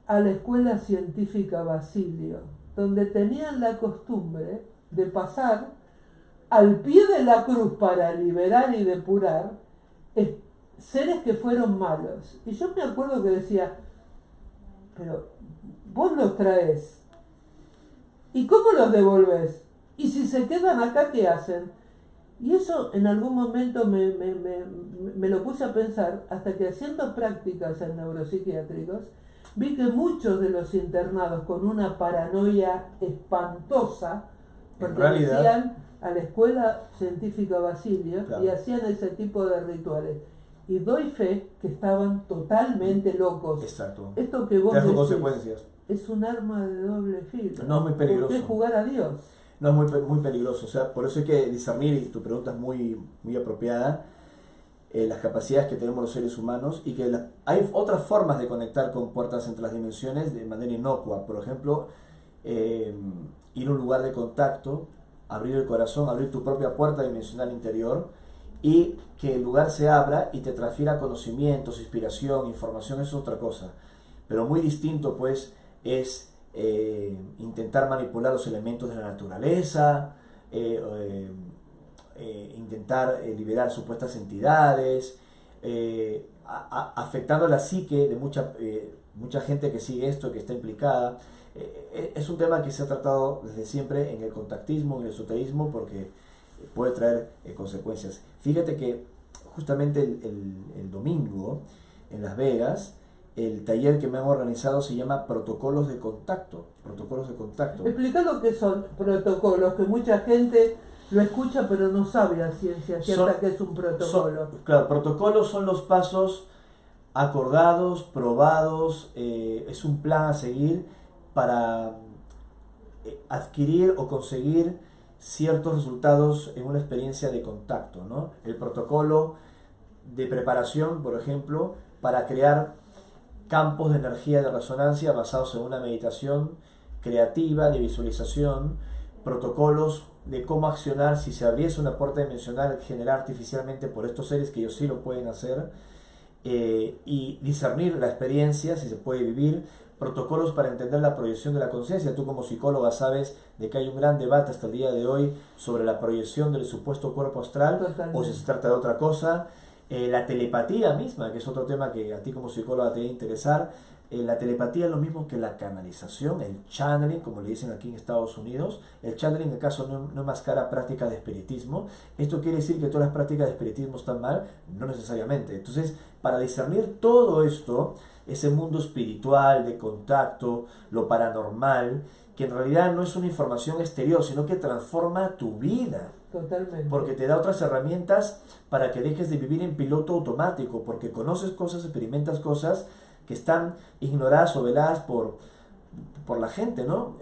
a la Escuela Científica Basilio, donde tenían la costumbre de pasar al pie de la cruz para liberar y depurar seres que fueron malos. Y yo me acuerdo que decía, pero vos los traes, ¿y cómo los devolvés? Y si se quedan acá, ¿qué hacen? Y eso en algún momento me lo puse a pensar, hasta que haciendo prácticas en neuropsiquiátricos, vi que muchos de los internados con una paranoia espantosa pertenecían a la Escuela Científica Basilio, claro, y hacían ese tipo de rituales. Y doy fe que estaban totalmente locos. Exacto. Esto que vos Trajo decís consecuencias. es un arma de doble filo. No es muy peligroso. ¿Por qué jugar a Dios? No, es muy peligroso. O sea, por eso hay que discernir, y tu pregunta es muy apropiada, las capacidades que tenemos los seres humanos, y que hay otras formas de conectar con puertas entre las dimensiones de manera inocua. Por ejemplo, ir a un lugar de contacto, abrir el corazón, abrir tu propia puerta dimensional interior, y que el lugar se abra y te transfiera conocimientos, inspiración, información. Eso es otra cosa. Pero muy distinto, pues, es intentar manipular los elementos de la naturaleza, intentar liberar supuestas entidades, afectando la psique de mucha gente que sigue esto, que está implicada. Es un tema que se ha tratado desde siempre en el contactismo, en el esoterismo, porque puede traer consecuencias. Fíjate que justamente el domingo en Las Vegas, el taller que me han organizado se llama Protocolos de Contacto. Protocolos de Contacto. Explica lo que son protocolos, que mucha gente lo escucha pero no sabe a ciencia cierta qué es un protocolo. Claro, protocolos son los pasos acordados, probados, es un plan a seguir para adquirir o conseguir ciertos resultados en una experiencia de contacto, ¿no? El protocolo de preparación, por ejemplo, para crear campos de energía de resonancia basados en una meditación creativa, de visualización, protocolos de cómo accionar si se abriese una puerta dimensional generada artificialmente por estos seres, que ellos sí lo pueden hacer, y discernir la experiencia, si se puede vivir, protocolos para entender la proyección de la conciencia. Tú como psicóloga sabes de que hay un gran debate hasta el día de hoy sobre la proyección del supuesto cuerpo astral. Totalmente. O si se trata de otra cosa. La telepatía misma, que es otro tema que a ti como psicóloga te debe interesar. La telepatía es lo mismo que la canalización, el channeling, como le dicen aquí en Estados Unidos. El channeling, acaso, no es más cara práctica de espiritismo. ¿Esto quiere decir que todas las prácticas de espiritismo están mal? No necesariamente. Entonces, para discernir todo esto, ese mundo espiritual, de contacto, lo paranormal, que en realidad no es una información exterior, sino que transforma tu vida. Totalmente. Porque te da otras herramientas para que dejes de vivir en piloto automático, porque conoces cosas, experimentas cosas que están ignoradas o veladas por la gente, ¿no?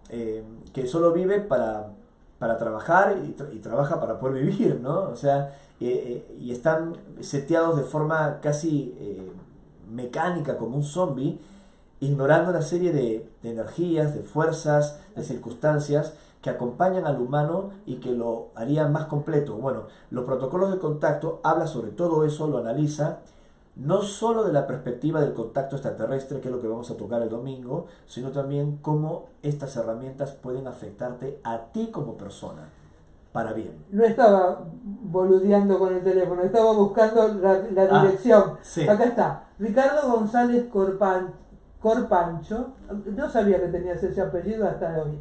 Que solo vive para trabajar y trabaja para poder vivir, ¿no? O sea, y están seteados de forma casi mecánica, como un zombie, ignorando una serie de energías, de fuerzas, de circunstancias que acompañan al humano y que lo harían más completo. Bueno, los protocolos de contacto habla sobre todo eso, lo analiza, no solo de la perspectiva del contacto extraterrestre, que es lo que vamos a tocar el domingo, sino también cómo estas herramientas pueden afectarte a ti como persona, para bien. No estaba boludeando con el teléfono, estaba buscando la dirección. Sí. Acá está, Ricardo González Corpancho, no sabía que tenías ese apellido hasta hoy.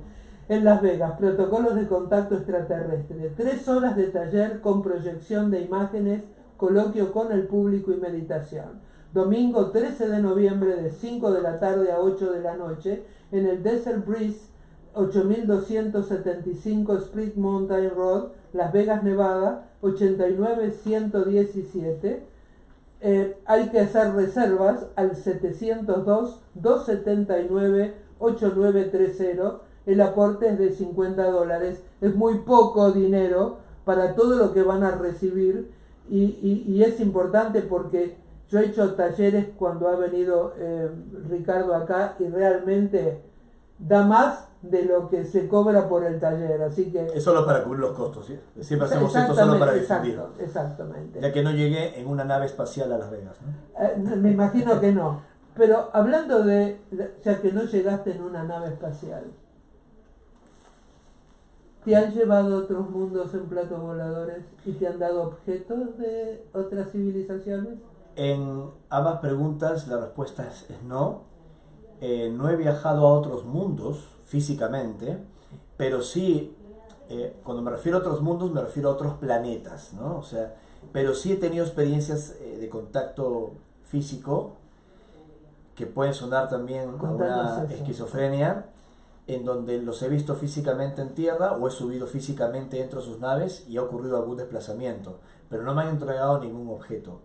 En Las Vegas, protocolos de contacto extraterrestre, 3 horas de taller con proyección de imágenes, coloquio con el público y meditación. Domingo 13 de noviembre de 5 de la tarde a 8 de la noche en el Desert Breeze 8275 Split Mountain Road, Las Vegas, Nevada, 89117. hay que hacer reservas al 702-279-8930. El aporte es de $50. Es muy poco dinero para todo lo que van a recibir y es importante porque yo he hecho talleres cuando ha venido Ricardo acá y realmente da más de lo que se cobra por el taller, así que... Es solo para cubrir los costos, ¿sí? Siempre hacemos esto solo para difundir. Exactamente. Ya que no llegué en una nave espacial a Las Vegas, ¿no? Me imagino que no. Pero hablando de... ya que no llegaste en una nave espacial, ¿te han llevado a otros mundos en platos voladores y te han dado objetos de otras civilizaciones? En ambas preguntas la respuesta es no. No he viajado a otros mundos físicamente, pero sí, cuando me refiero a otros mundos me refiero a otros planetas, ¿no? O sea, pero sí he tenido experiencias de contacto físico que pueden sonar también a una esquizofrenia, en donde los he visto físicamente en tierra o he subido físicamente dentro de sus naves y ha ocurrido algún desplazamiento, pero no me han entregado ningún objeto.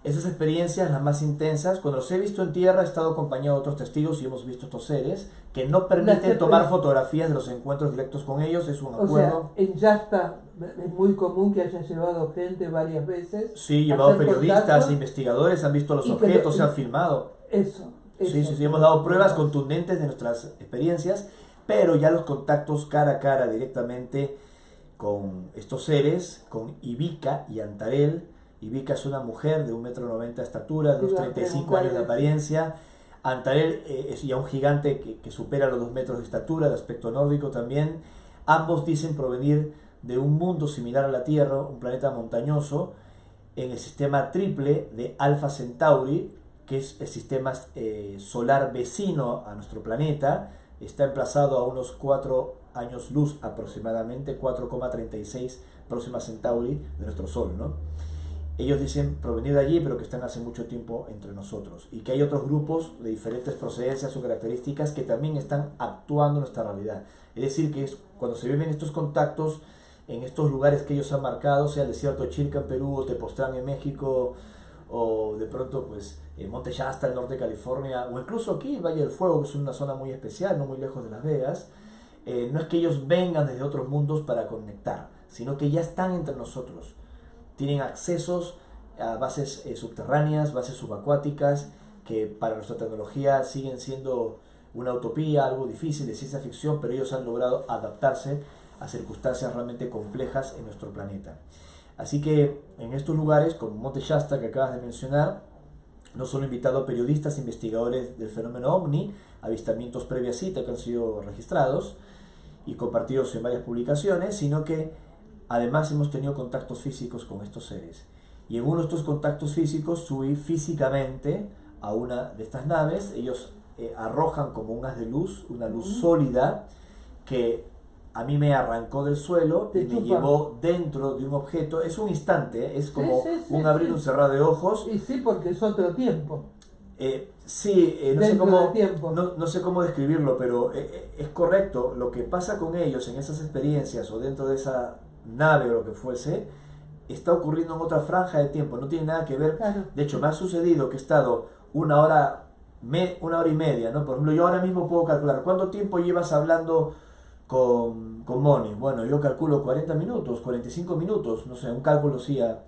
Esas experiencias, las más intensas, cuando los he visto en tierra, he estado acompañado de otros testigos y hemos visto estos seres que no permiten tomar fotografías de los encuentros directos con ellos, es un acuerdo. O sea, en Yasta es muy común que hayas llevado gente varias veces. Sí, llevado periodistas, investigadores, han visto los objetos, se han filmado. Eso. Sí, hemos dado pruebas contundentes de nuestras experiencias, pero ya los contactos cara a cara directamente con estos seres, con Ivica y Antarel. Ivica es una mujer de 1,90 m de estatura, de unos 35 años de apariencia. Antarel es ya un gigante que supera los 2 metros de estatura, de aspecto nórdico también. Ambos dicen provenir de un mundo similar a la Tierra, un planeta montañoso, en el sistema triple de Alpha Centauri, que es el sistema solar vecino a nuestro planeta. Está emplazado a unos 4 años luz aproximadamente, 4,36 Próxima Centauri de nuestro Sol, ¿no? Ellos dicen provenir de allí, pero que están hace mucho tiempo entre nosotros. Y que hay otros grupos de diferentes procedencias o características que también están actuando en nuestra realidad. Es decir, que cuando se viven estos contactos en estos lugares que ellos han marcado, sea el desierto de Chilca en Perú, o Tepoztlán en México, o de pronto pues Monte Shasta, el norte de California, o incluso aquí el Valle del Fuego, que es una zona muy especial, no muy lejos de Las Vegas, no es que ellos vengan desde otros mundos para conectar, sino que ya están entre nosotros. Tienen accesos a bases subterráneas, bases subacuáticas, que para nuestra tecnología siguen siendo una utopía, algo difícil de ciencia ficción, pero ellos han logrado adaptarse a circunstancias realmente complejas en nuestro planeta. Así que en estos lugares, como Monte Shasta que acabas de mencionar, no solo he invitado a periodistas e investigadores del fenómeno OVNI, avistamientos previa cita que han sido registrados y compartidos en varias publicaciones, sino que además hemos tenido contactos físicos con estos seres. Y en uno de estos contactos físicos subí físicamente a una de estas naves. Ellos arrojan como un haz de luz, una luz sólida, que a mí me arrancó del suelo y me llevó dentro de un objeto. Es un instante, es como un abrir y un cerrar de ojos. Y sí, porque es otro tiempo. No sé cómo describirlo, pero es correcto. Lo que pasa con ellos en esas experiencias o dentro de esa nave o lo que fuese, está ocurriendo en otra franja de tiempo, no tiene nada que ver. Claro. De hecho, me ha sucedido que he estado una hora y media, ¿no? Por ejemplo, yo ahora mismo puedo calcular ¿cuánto tiempo llevas hablando con Moni? Bueno, yo calculo 40 minutos, 45 minutos, no sé, un cálculo así a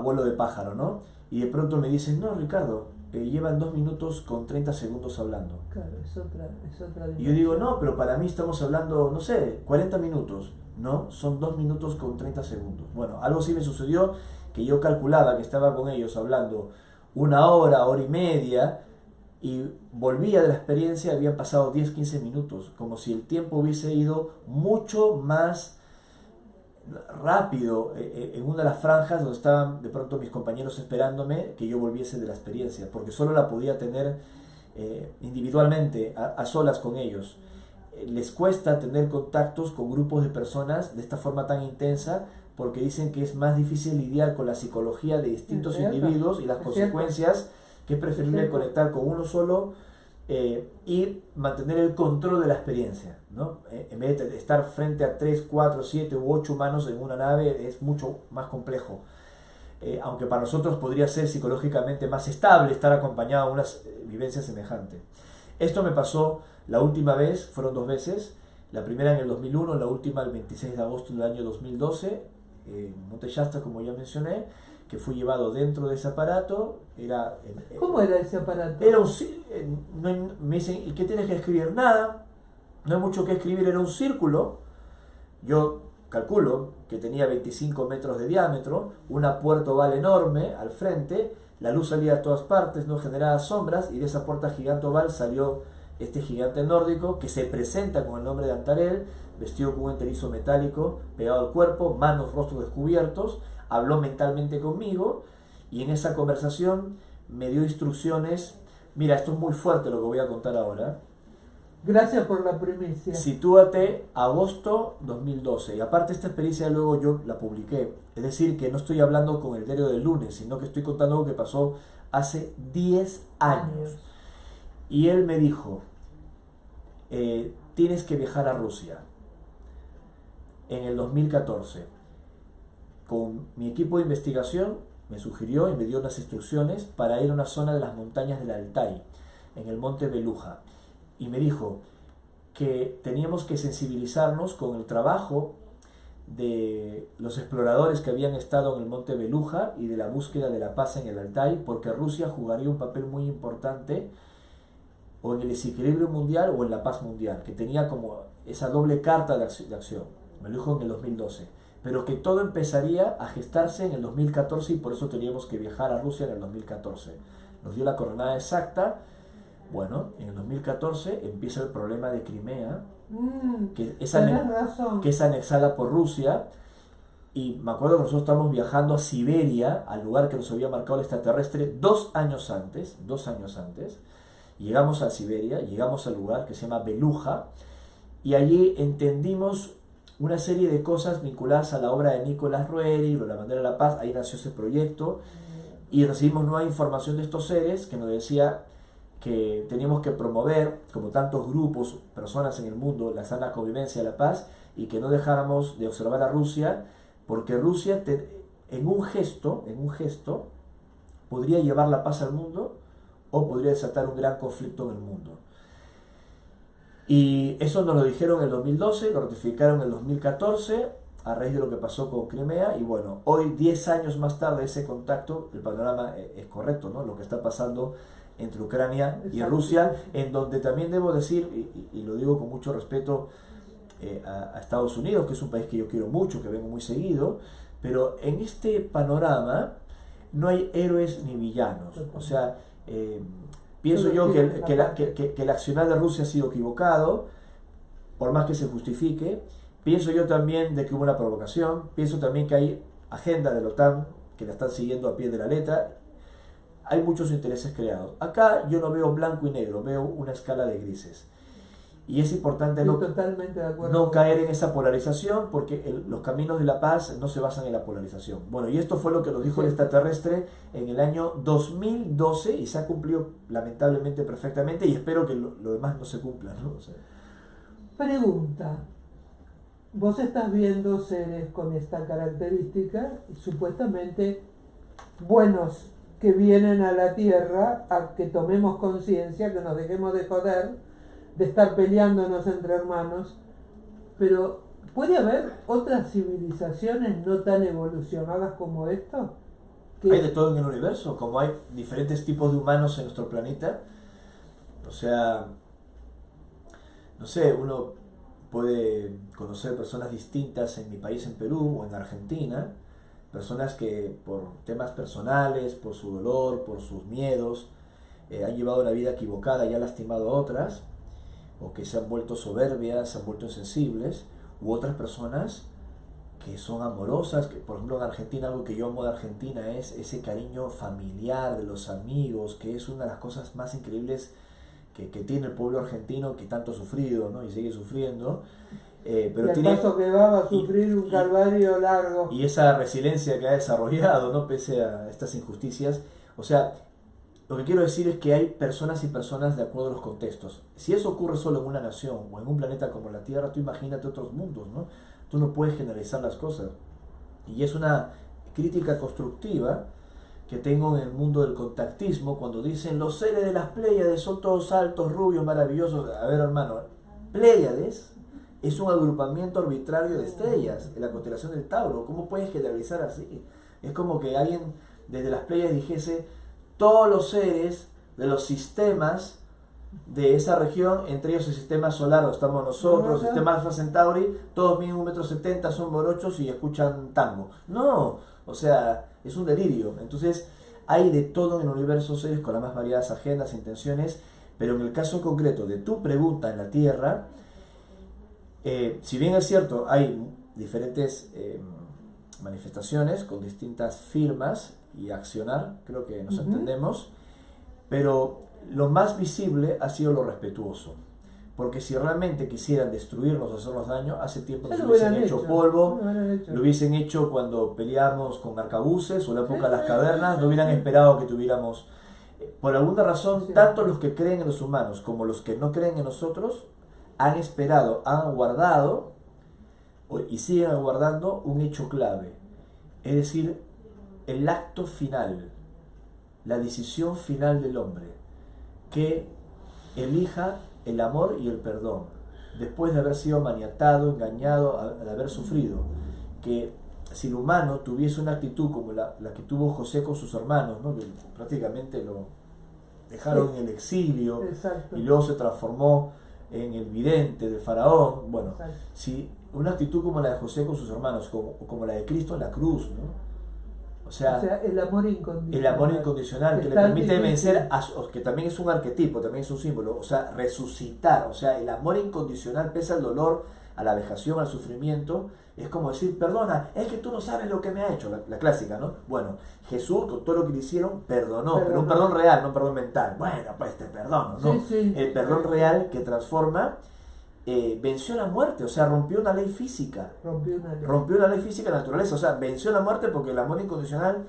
vuelo de pájaro, ¿no? Y de pronto me dicen, no, Ricardo, llevan 2 minutos con 30 segundos hablando. Claro, es otra y yo digo, no, pero para mí estamos hablando, no sé, 40 minutos. No, son 2 minutos con 30 segundos. Bueno, algo sí me sucedió, que yo calculaba que estaba con ellos hablando 1 hora, hora y media, y volvía de la experiencia, habían pasado 10-15 minutos, como si el tiempo hubiese ido mucho más rápido en una de las franjas donde estaban de pronto mis compañeros esperándome que yo volviese de la experiencia, porque solo la podía tener individualmente, a solas con ellos. Les cuesta tener contactos con grupos de personas de esta forma tan intensa, porque dicen que es más difícil lidiar con la psicología de distintos individuos y las consecuencias, que es preferible conectar con uno solo y mantener el control de la experiencia, ¿no? En vez de estar frente a 3, 4, 7 u 8 humanos en una nave, es mucho más complejo. aunque para nosotros podría ser psicológicamente más estable estar acompañado de una vivencia semejante. Esto me pasó la última vez, fueron 2 veces, la primera en el 2001, la última el 26 de agosto del año 2012, en Monte Shasta, como ya mencioné, que fui llevado dentro de ese aparato. ¿Cómo era ese aparato? Era me dicen, ¿y qué tienes que escribir? Nada, no hay mucho que escribir, era un círculo. Yo calculo que tenía 25 metros de diámetro, una puerta oval enorme al frente, la luz salía a todas partes, no generaba sombras, y de esa puerta gigante oval salió este gigante nórdico que se presenta con el nombre de Antarel, vestido con un enterizo metálico pegado al cuerpo, manos, rostros descubiertos, habló mentalmente conmigo, y en esa conversación me dio instrucciones. Mira, esto es muy fuerte lo que voy a contar ahora. Gracias por la primicia. Sitúate agosto 2012. Y aparte esta experiencia luego yo la publiqué. Es decir, que no estoy hablando con el diario del lunes, sino que estoy contando algo que pasó hace 10 años. Y él me dijo, tienes que viajar a Rusia en el 2014. Con mi equipo de investigación me sugirió y me dio unas instrucciones para ir a una zona de las montañas del Altai, en el monte Beluja. Y me dijo que teníamos que sensibilizarnos con el trabajo de los exploradores que habían estado en el monte Beluja y de la búsqueda de la paz en el Altai, porque Rusia jugaría un papel muy importante o en el desequilibrio mundial o en la paz mundial, que tenía como esa doble carta de acción. Me lo dijo en el 2012, pero que todo empezaría a gestarse en el 2014 y por eso teníamos que viajar a Rusia en el 2014. Nos dio la coordenada exacta. Bueno, en el 2014 empieza el problema de Crimea, que es anexada por Rusia, y me acuerdo que nosotros estábamos viajando a Siberia, al lugar que nos había marcado el extraterrestre 2 años antes, llegamos a Siberia, llegamos al lugar que se llama Beluja, y allí entendimos una serie de cosas vinculadas a la obra de Nicolás Roerich, La bandera de la paz. Ahí nació ese proyecto, y recibimos nueva información de estos seres que nos decía que teníamos que promover, como tantos grupos, personas en el mundo, la sana convivencia y la paz, y que no dejáramos de observar a Rusia, porque Rusia en un gesto podría llevar la paz al mundo o podría desatar un gran conflicto en el mundo. Y eso nos lo dijeron en el 2012, lo ratificaron en el 2014 a raíz de lo que pasó con Crimea, y bueno, hoy 10 años más tarde de ese contacto, el panorama es correcto, ¿no? Lo que está pasando entre Ucrania y Rusia, en donde también debo decir, y lo digo con mucho respeto a Estados Unidos, que es un país que yo quiero mucho, que vengo muy seguido, pero en este panorama no hay héroes ni villanos. O sea, pienso yo que el accionar de Rusia ha sido equivocado, por más que se justifique. Pienso yo también de que hubo una provocación, pienso también que hay agenda de la OTAN que la están siguiendo a pie de la letra. Hay muchos intereses creados. Acá yo no veo blanco y negro, veo una escala de grises. Y es importante no caer en esa polarización, porque los caminos de la paz no se basan en la polarización. Bueno, y esto fue lo que nos dijo el extraterrestre en el año 2012 y se ha cumplido lamentablemente perfectamente, y espero que lo demás no se cumpla, ¿no? O sea, pregunta. Vos estás viendo seres con esta característica, supuestamente buenos, que vienen a la Tierra a que tomemos conciencia, que nos dejemos de joder, de estar peleándonos entre hermanos. Pero ¿puede haber otras civilizaciones no tan evolucionadas como esto? Hay de todo en el universo, como hay diferentes tipos de humanos en nuestro planeta. O sea, no sé, uno puede conocer personas distintas en mi país, en Perú o en Argentina, personas que por temas personales, por su dolor, por sus miedos, han llevado una vida equivocada y han lastimado a otras, o que se han vuelto soberbias, se han vuelto insensibles, u otras personas que son amorosas, que por ejemplo en Argentina, algo que yo amo de Argentina es ese cariño familiar de los amigos, que es una de las cosas más increíbles que tiene el pueblo argentino, que tanto ha sufrido, ¿no? Y sigue sufriendo. Pero el paso que va a sufrir un calvario largo. Y esa resiliencia que ha desarrollado, ¿no? Pese a estas injusticias. O sea, lo que quiero decir es que hay personas y personas de acuerdo a los contextos. Si eso ocurre solo en una nación o en un planeta como la Tierra, tú imagínate otros mundos, ¿no? Tú no puedes generalizar las cosas. Y es una crítica constructiva que tengo en el mundo del contactismo cuando dicen los seres de las Pléyades son todos altos, rubios, maravillosos. A ver, hermano, Pléyades es un agrupamiento arbitrario de estrellas en la constelación del Tauro. ¿Cómo puedes generalizar así? Es como que alguien desde las Pléyades dijese todos los seres de los sistemas de esa región, entre ellos el sistema solar, donde estamos nosotros, el sistema Alfa Centauri, todos miden 1,70 m, son morochos y escuchan tango. No, o sea, es un delirio. Entonces, hay de todo en el universo, seres con las más variadas agendas, intenciones, pero en el caso concreto de tu pregunta en la Tierra, si bien es cierto, hay diferentes manifestaciones con distintas firmas y accionar, creo que nos entendemos, pero lo más visible ha sido lo respetuoso. Porque si realmente quisieran destruirnos o hacernos daño, hace tiempo que lo hubiesen hecho polvo, lo hubiesen hecho cuando peleamos con arcabuces o en la época de las cavernas, no hubieran esperado que tuviéramos. Por alguna razón, tanto los que creen en los humanos como los que no creen en nosotros han esperado, han guardado y siguen aguardando un hecho clave. Es decir, el acto final, la decisión final del hombre, que elija el amor y el perdón, después de haber sido maniatado, engañado, de haber sufrido. Que si el humano tuviese una actitud como la que tuvo José con sus hermanos, ¿no? Que prácticamente lo dejaron en el exilio. Exacto. Y luego se transformó en el vidente del faraón. Bueno, exacto. Si una actitud como la de José con sus hermanos, como la de Cristo en la cruz, ¿no? O sea, el amor incondicional. El amor incondicional que le permite vencer, que también es un arquetipo, también es un símbolo, o sea, resucitar. O sea, el amor incondicional, pese al dolor, a la vejación, al sufrimiento, es como decir, perdona, es que tú no sabes lo que me ha hecho, la clásica, ¿no? Bueno, Jesús, con todo lo que le hicieron, perdonó, pero un perdón real, no un perdón mental. Bueno, pues te perdono, ¿no? Sí. El perdón real que transforma. Venció la muerte, o sea, rompió una ley física. Rompió una ley física de la naturaleza, o sea, venció la muerte porque el amor incondicional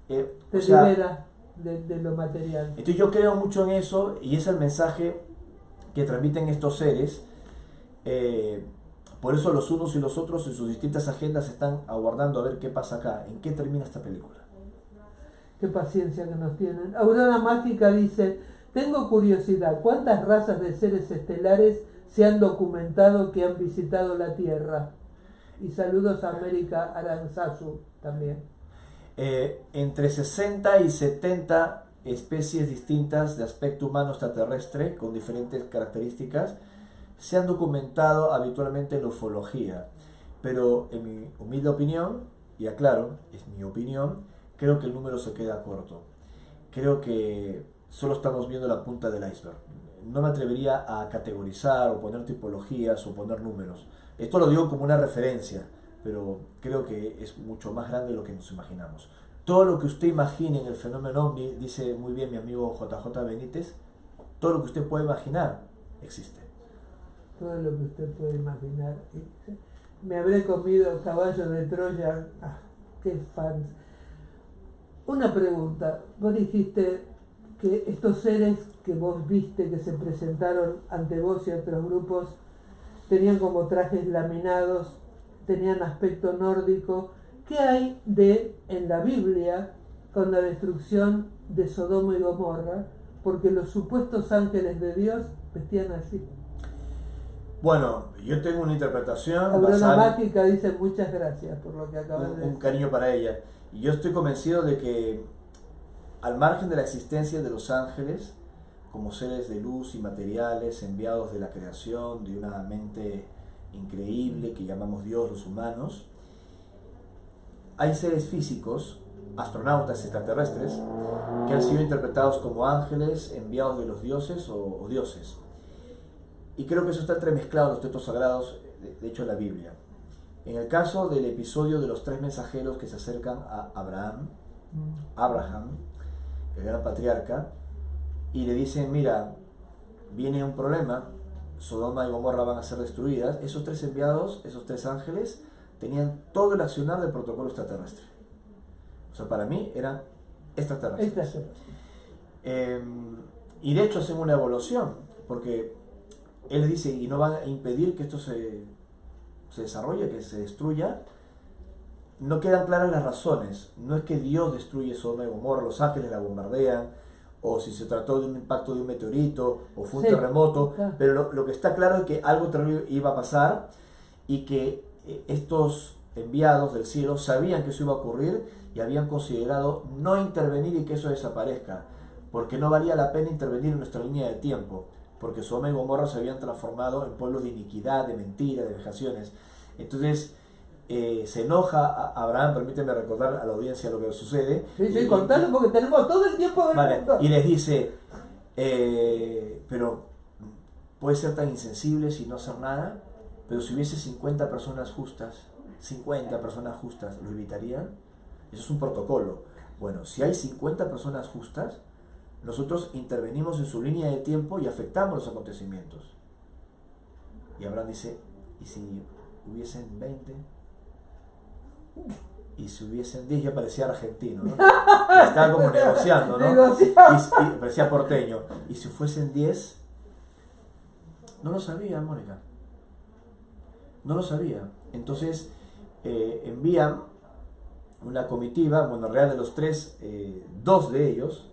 te libera de lo material. Entonces yo creo mucho en eso y es el mensaje que transmiten estos seres. Por eso los unos y los otros en sus distintas agendas están aguardando a ver qué pasa acá, en qué termina esta película. Qué paciencia que nos tienen. Aurora Mágica dice, tengo curiosidad, ¿cuántas razas de seres estelares se han documentado que han visitado la Tierra? Y saludos a América Aranzazu también. Entre 60 y 70 especies distintas de aspecto humano extraterrestre con diferentes características se han documentado habitualmente en la ufología. Pero en mi humilde opinión, y aclaro, es mi opinión, creo que el número se queda corto. Creo que solo estamos viendo la punta del iceberg. No me atrevería a categorizar o poner tipologías o poner números. Esto lo digo como una referencia, pero creo que es mucho más grande de lo que nos imaginamos. Todo lo que usted imagine en el fenómeno OVNI, dice muy bien mi amigo JJ Benítez, todo lo que usted puede imaginar existe. Todo lo que usted puede imaginar. Me habré comido caballo de Troya. Ah, qué fans. Una pregunta. Vos dijiste que estos seres que vos viste que se presentaron ante vos y otros grupos tenían como trajes laminados, tenían aspecto nórdico. ¿Qué hay en la Biblia con la destrucción de Sodoma y Gomorra? Porque los supuestos ángeles de Dios vestían así. Bueno, yo tengo una interpretación. Aurora Mágica dice muchas gracias por lo que acabas de decir. Un cariño para ella. Y yo estoy convencido de que al margen de la existencia de los ángeles, como seres de luz y materiales enviados de la creación, de una mente increíble que llamamos Dios los humanos, hay seres físicos, astronautas extraterrestres, que han sido interpretados como ángeles enviados de los dioses o dioses. Y creo que eso está entremezclado en los textos sagrados, de hecho en la Biblia. En el caso del episodio de los 3 mensajeros que se acercan a Abraham, el gran patriarca, y le dicen, mira, viene un problema, Sodoma y Gomorra van a ser destruidas. Esos 3 enviados, esos 3 ángeles, tenían todo el accionar del protocolo extraterrestre. O sea, para mí eran extraterrestres. Y de hecho hacen una evolución, porque él les dice, y no van a impedir que esto se desarrolle, que se destruya. no quedan claras las razones. No es que Dios destruye Sodoma y Gomorra, los ángeles la bombardean, o si se trató de un impacto de un meteorito, o fue un terremoto, claro. pero lo que está claro es que algo terrible iba a pasar y que estos enviados del cielo sabían que eso iba a ocurrir y habían considerado no intervenir y que eso desaparezca, porque no valía la pena intervenir en nuestra línea de tiempo, porque Sodoma y Gomorra se habían transformado en pueblos de iniquidad, de mentira, de vejaciones. Entonces se enoja a Abraham, permíteme recordar a la audiencia lo que sucede. Sí, contalo porque tenemos todo el tiempo del mundo. Y les dice, pero puede ser tan insensible sin no hacer nada, pero si hubiese 50 personas justas, ¿lo evitarían? Eso es un protocolo. Bueno, si hay 50 personas justas, nosotros intervenimos en su línea de tiempo y afectamos los acontecimientos. Y Abraham dice, ¿y si hubiesen 20? Y si hubiesen 10, ya parecía argentino, ¿no? Estaba como negociando, ¿no? Y parecía porteño. ¿Y si fuesen 10? No lo sabía, Mónica. No lo sabía. Entonces envían una comitiva, bueno, en realidad de los tres, dos de ellos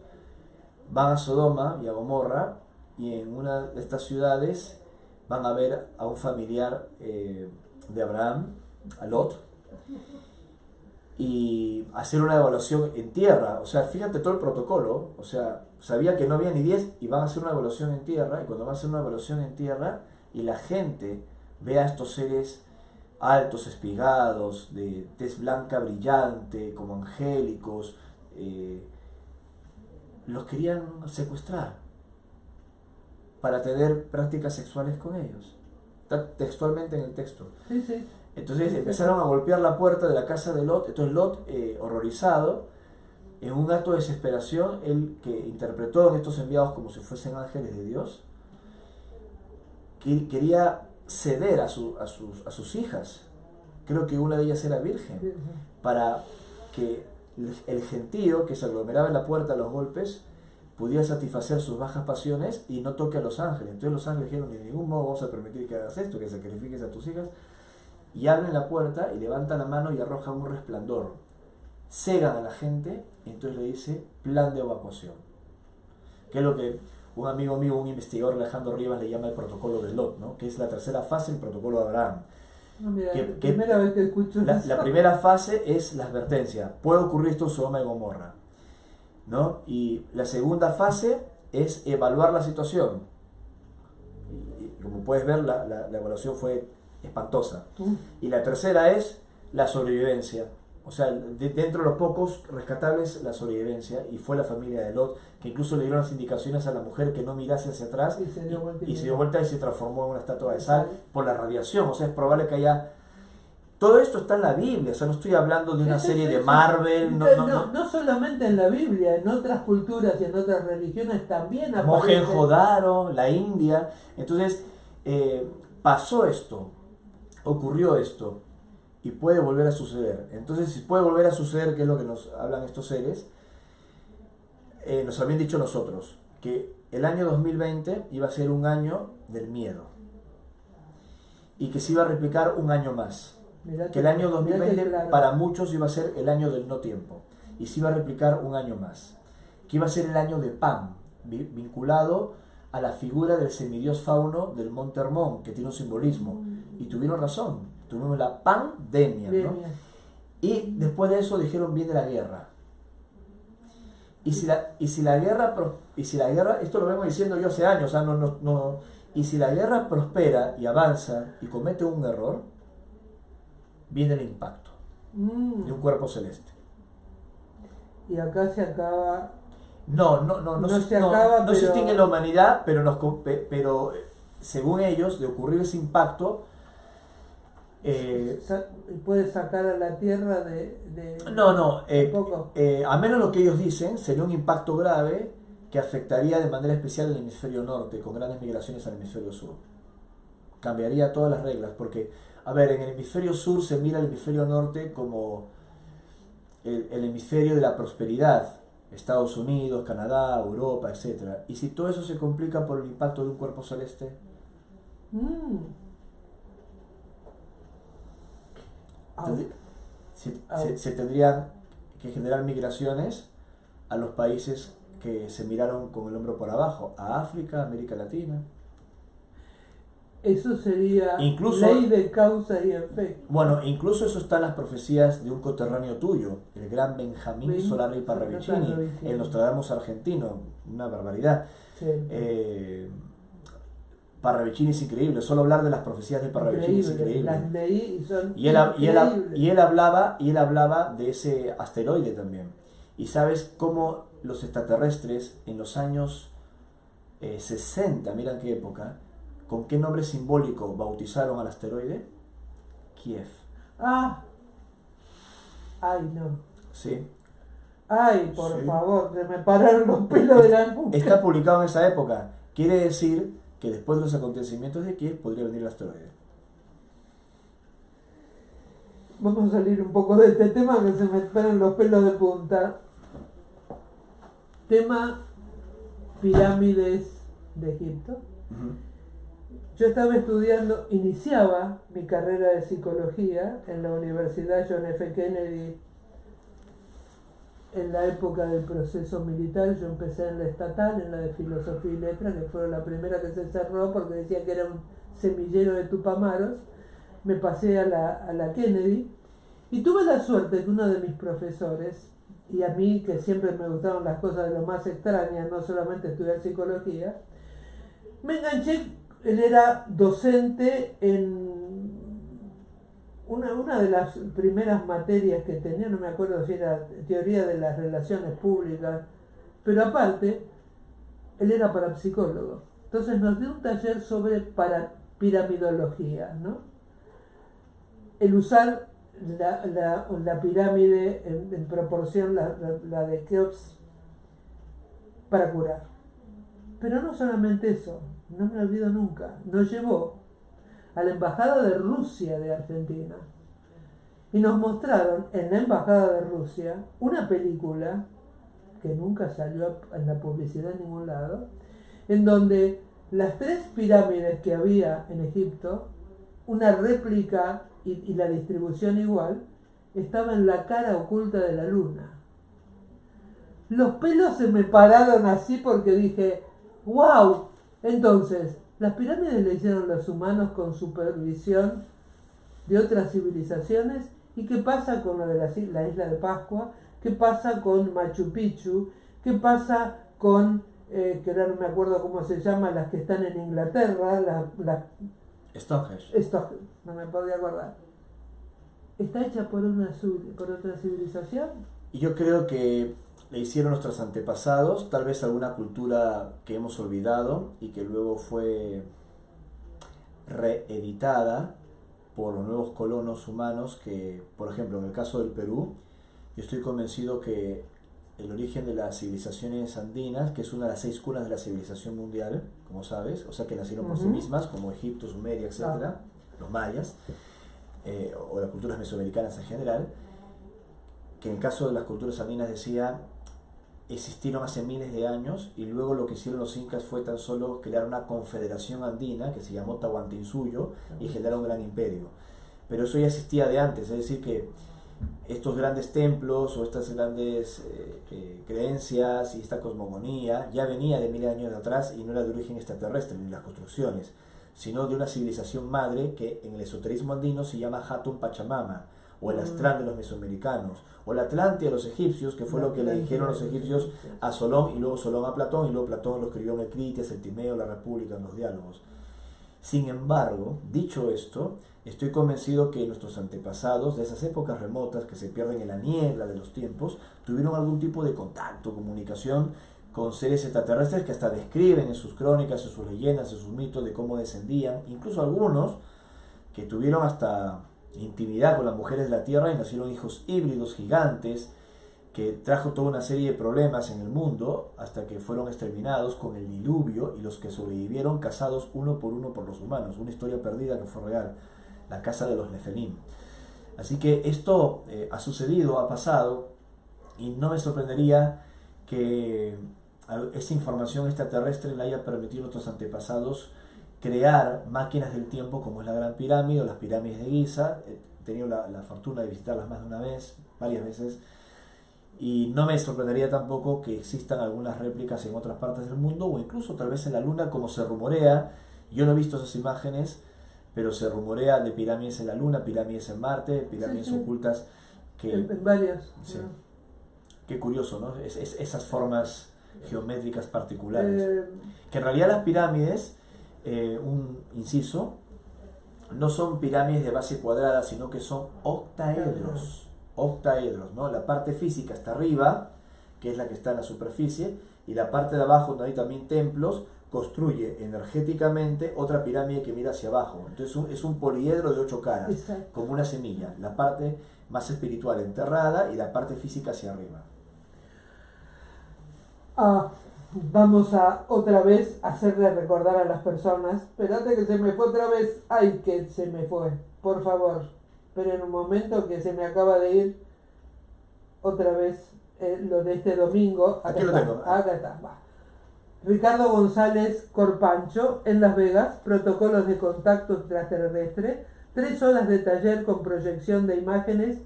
van a Sodoma y a Gomorra, y en una de estas ciudades van a ver a un familiar de Abraham, a Lot, y hacer una evaluación en tierra. O sea, fíjate todo el protocolo. O sea, sabía que no había ni 10 y van a hacer una evaluación en tierra, y cuando van a hacer una evaluación en tierra y la gente ve a estos seres altos, espigados, de tez blanca brillante, como angélicos, los querían secuestrar para tener prácticas sexuales con ellos. Está textualmente en el texto. Sí. Entonces empezaron a golpear la puerta de la casa de Lot. Entonces Lot, horrorizado, en un acto de desesperación, él que interpretó en estos enviados como si fuesen ángeles de Dios, quería ceder a sus hijas. Creo que una de ellas era virgen, para que el gentío que se aglomeraba en la puerta a los golpes pudiera satisfacer sus bajas pasiones y no toque a los ángeles. Entonces los ángeles dijeron, de ningún modo vamos a permitir que hagas esto, que sacrifiques a tus hijas. Y abren la puerta y levantan la mano y arrojan un resplandor. Cegan a la gente y entonces le dice plan de evacuación. Que es lo que un amigo mío, un investigador, Alejandro Rivas, le llama el protocolo de Lot, ¿no? Que es la tercera fase del protocolo de Abraham. No, mira, primera vez que escucho la primera fase es la advertencia. Puede ocurrir esto en Sodoma y Gomorra, ¿no? Y la segunda fase es evaluar la situación. Y como puedes ver, la evaluación fue espantosa. Y la tercera es la sobrevivencia. O sea, dentro de los pocos rescatables, la sobrevivencia. Y fue la familia de Lot, que incluso le dieron las indicaciones a la mujer que no mirase hacia atrás, y se dio vuelta y se transformó en una estatua de sal por la radiación. O sea, es probable que haya... Todo esto está en la Biblia. O sea, no estoy hablando de una serie de Marvel. No solamente en la Biblia, en otras culturas y en otras religiones también aparece. Mohenjo-Daro, la India. Entonces, pasó esto, ocurrió esto, y puede volver a suceder. Entonces, si puede volver a suceder, que es lo que nos hablan estos seres, nos habían dicho nosotros que el año 2020 iba a ser un año del miedo y que se iba a replicar un año más. Que el año 2020 para muchos iba a ser el año del no tiempo y se iba a replicar un año más. Que iba a ser el año de Pan, vinculado a la figura del semidios Fauno del Monte Hermón, que tiene un simbolismo. Y tuvieron razón, tuvimos la pandemia, ¿no? Y después de eso dijeron, viene la guerra. Y si la guerra, esto lo vengo diciendo yo hace años, y si la guerra prospera y avanza y comete un error, viene el impacto de un cuerpo celeste. Y acá se acaba... No se extingue la humanidad, pero según ellos, de ocurrir ese impacto, puede sacar a la Tierra de a menos lo que ellos dicen, sería un impacto grave que afectaría de manera especial el hemisferio norte, con grandes migraciones al hemisferio sur. Cambiaría todas las reglas, porque, a ver, en el hemisferio sur se mira el hemisferio norte como el hemisferio de la prosperidad, Estados Unidos, Canadá, Europa, etc. Y si todo eso se complica por el impacto de un cuerpo celeste, se tendrían que generar migraciones a los países que se miraron con el hombro por abajo, a África, América Latina. Eso sería Incluso, ley de causa y efecto. bueno, incluso eso está en las profecías de un coterráneo tuyo, el gran Benjamín Solari Parravicini, el Nostradamus argentino, una barbaridad. Sí. Parravicini es increíble, solo hablar de las profecías de Parravicini es increíble. Las leí y son y él hablaba de ese asteroide también. Y sabes cómo los extraterrestres en los años 60, mira en qué época, ¿con qué nombre simbólico bautizaron al asteroide? Kiev. Ah, ay no. Sí. Ay, por favor, se me pararon los pelos de la nuca. Está publicado en esa época. Quiere decir que después de los acontecimientos de Kiev podría venir el asteroide. Vamos a salir un poco de este tema que se me paran los pelos de punta. Tema pirámides de Egipto. Uh-huh. Yo estaba estudiando, iniciaba mi carrera de psicología en la Universidad John F. Kennedy en la época del proceso militar. Yo empecé en la estatal, en la de filosofía y letras, que fue la primera que se cerró porque decía que era un semillero de tupamaros. Me pasé a la Kennedy y tuve la suerte que uno de mis profesores, y a mí que siempre me gustaban las cosas de lo más extrañas, no solamente estudiar psicología, me enganché. Él era docente en una de las primeras materias que tenía, no me acuerdo si era teoría de las relaciones públicas, pero aparte, él era parapsicólogo. Entonces nos dio un taller sobre piramidología, ¿no? El usar la pirámide en proporción, la de Keops, para curar. Pero no solamente eso, no me olvido nunca, nos llevó a la embajada de Rusia de Argentina y nos mostraron en la embajada de Rusia una película que nunca salió en la publicidad en ningún lado, en donde las 3 pirámides que había en Egipto, una réplica y la distribución igual, estaba en la cara oculta de la luna. Los pelos se me pararon así porque dije, ¡wow! Entonces, las pirámides le hicieron los humanos con supervisión de otras civilizaciones. ¿Y qué pasa con lo de la isla de Pascua? ¿Qué pasa con Machu Picchu? ¿Qué pasa con, que ahora no me acuerdo cómo se llama, las que están en Inglaterra? Stonehenge. No me podía acordar. ¿Está hecha por otra civilización? Y yo creo que le hicieron nuestros antepasados, tal vez alguna cultura que hemos olvidado y que luego fue reeditada por los nuevos colonos humanos que, por ejemplo, en el caso del Perú, yo estoy convencido que el origen de las civilizaciones andinas, que es una de las 6 cunas de la civilización mundial, como sabes, o sea que nacieron por sí mismas, como Egipto, Sumeria, etc., los mayas, o las culturas mesoamericanas en general, que en el caso de las culturas andinas decía, existieron hace miles de años y luego lo que hicieron los incas fue tan solo crear una confederación andina que se llamó Tahuantinsuyo y generar un gran imperio. Pero eso ya existía de antes, es decir que estos grandes templos o estas grandes creencias y esta cosmogonía ya venía de miles de años de atrás y no era de origen extraterrestre ni las construcciones, sino de una civilización madre que en el esoterismo andino se llama Hatun Pachamama, o el Astrán de los mesoamericanos, o la Atlántida de los egipcios, que fue lo que le dijeron los egipcios a Solón, y luego Solón a Platón, y luego Platón lo escribió en el Critias, el Timeo, la República, en los diálogos. Sin embargo, dicho esto, estoy convencido que nuestros antepasados de esas épocas remotas que se pierden en la niebla de los tiempos, tuvieron algún tipo de contacto, comunicación con seres extraterrestres que hasta describen en sus crónicas, en sus leyendas, en sus mitos de cómo descendían, incluso algunos que tuvieron hasta intimidad con las mujeres de la tierra y nacieron hijos híbridos gigantes que trajo toda una serie de problemas en el mundo hasta que fueron exterminados con el diluvio y los que sobrevivieron cazados uno por los humanos, una historia perdida que fue real, la casa de los Nefelim. Así que esto ha sucedido, ha pasado, y no me sorprendería que esa información extraterrestre le haya permitido a nuestros antepasados crear máquinas del tiempo como es la Gran Pirámide o las pirámides de Giza. tenido la fortuna de visitarlas más de una vez, varias veces, y no me sorprendería tampoco que existan algunas réplicas en otras partes del mundo o incluso tal vez en la Luna, como se rumorea. Yo no he visto esas imágenes, pero se rumorea de pirámides en la Luna, pirámides en Marte, pirámides ocultas que... En varios. Sí. Qué curioso, ¿no? Esas formas geométricas particulares. Que en realidad las pirámides, un inciso, no son pirámides de base cuadrada, sino que son octaedros. Octaedros, ¿no? La parte física está arriba, que es la que está en la superficie, y la parte de abajo, donde hay también templos, construye energéticamente otra pirámide que mira hacia abajo. Entonces es un poliedro de 8 caras, Exacto. como una semilla. La parte más espiritual enterrada y la parte física hacia arriba. Vamos a otra vez hacerle recordar a las personas. Espérate que se me fue otra vez. Ay, que se me fue. Por favor. Pero en un momento que se me acaba de ir otra vez lo de este domingo. Aquí lo tengo. Acá está. Va. Ricardo González Corpancho, en Las Vegas, protocolos de contacto extraterrestre, 3 horas de taller con proyección de imágenes,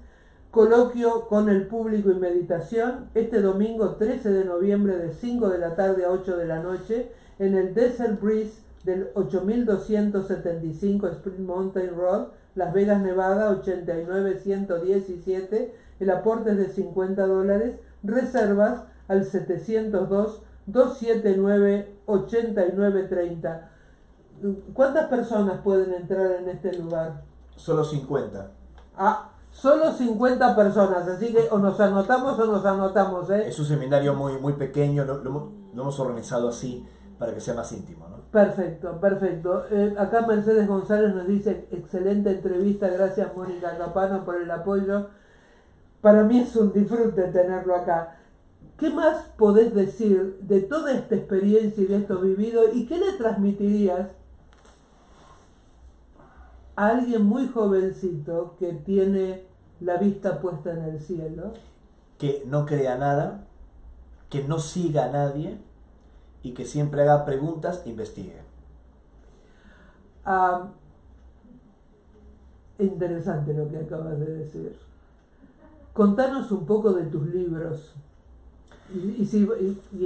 coloquio con el público y meditación, este domingo 13 de noviembre de 5 de la tarde a 8 de la noche, en el Desert Breeze del 8275 Spring Mountain Road, Las Vegas, Nevada, 89117, el aporte es de $50, reservas al 702-279-8930. ¿Cuántas personas pueden entrar en este lugar? Solo 50. Solo 50 personas, así que o nos anotamos, ¿eh? Es un seminario muy pequeño, lo hemos organizado así para que sea más íntimo, ¿no? Perfecto. Acá Mercedes González nos dice, excelente entrevista, gracias Mónica Capano por el apoyo. Para mí es un disfrute tenerlo acá. ¿Qué más podés decir de toda esta experiencia y de esto vivido? ¿Y qué le transmitirías a alguien muy jovencito que tiene la vista puesta en el cielo? Que no crea nada, que no siga a nadie y que siempre haga preguntas e investigue. Interesante lo que acabas de decir. Contanos un poco de tus libros. Y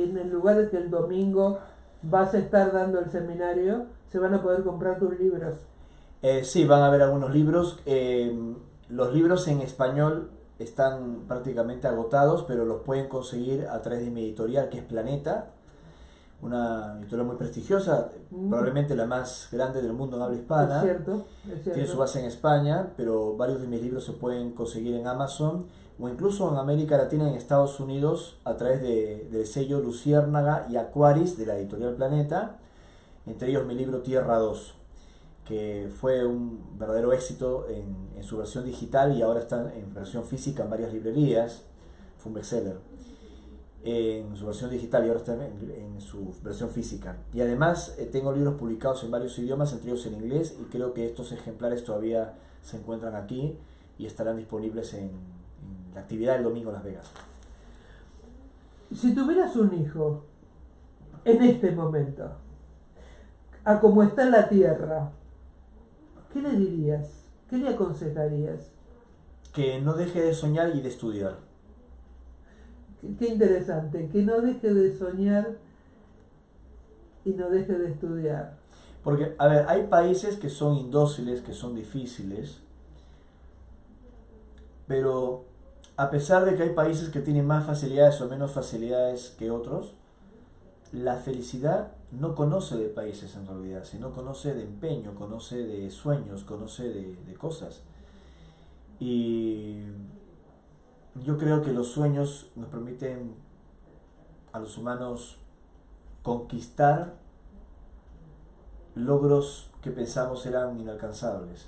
en el lugar que el domingo vas a estar dando el seminario, se van a poder comprar tus libros. Sí, van a haber algunos libros. Los libros en español están prácticamente agotados, pero los pueden conseguir a través de mi editorial, que es Planeta, una editorial muy prestigiosa, probablemente la más grande del mundo en habla hispana. Es cierto. Tiene su base en España, pero varios de mis libros se pueden conseguir en Amazon o incluso en América Latina, en Estados Unidos, a través del sello Luciérnaga y Aquaris de la editorial Planeta, entre ellos mi libro Tierra 2, que fue un verdadero éxito en su versión digital y ahora está en versión física en varias librerías. Fue un bestseller en su versión digital y ahora está en su versión física. Y además tengo libros publicados en varios idiomas, entre ellos en inglés, y creo que estos ejemplares todavía se encuentran aquí y estarán disponibles en la actividad del domingo en Las Vegas. Si tuvieras un hijo en este momento, a como está la Tierra, ¿qué le dirías? ¿Qué le aconsejarías? Que no deje de soñar y de estudiar. Qué interesante, que no deje de soñar y no deje de estudiar. Porque, a ver, hay países que son indóciles, que son difíciles, pero a pesar de que hay países que tienen más facilidades o menos facilidades que otros, la felicidad no conoce de países en realidad, sino conoce de empeño, conoce de sueños, conoce de cosas. Y yo creo que los sueños nos permiten a los humanos conquistar logros que pensamos eran inalcanzables.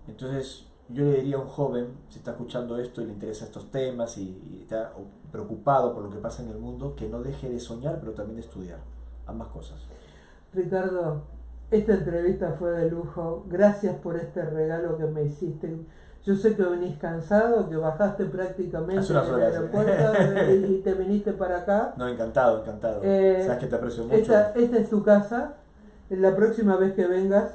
Entonces yo le diría a un joven, si está escuchando esto y le interesan estos temas y está preocupado por lo que pasa en el mundo, que no deje de soñar, pero también de estudiar, ambas cosas. Ricardo, esta entrevista fue de lujo. Gracias por este regalo que me hiciste. Yo sé que venís cansado, que bajaste prácticamente del aeropuerto y te viniste para acá. No, encantado. Sabes que te aprecio mucho. Esta es tu casa. La próxima vez que vengas,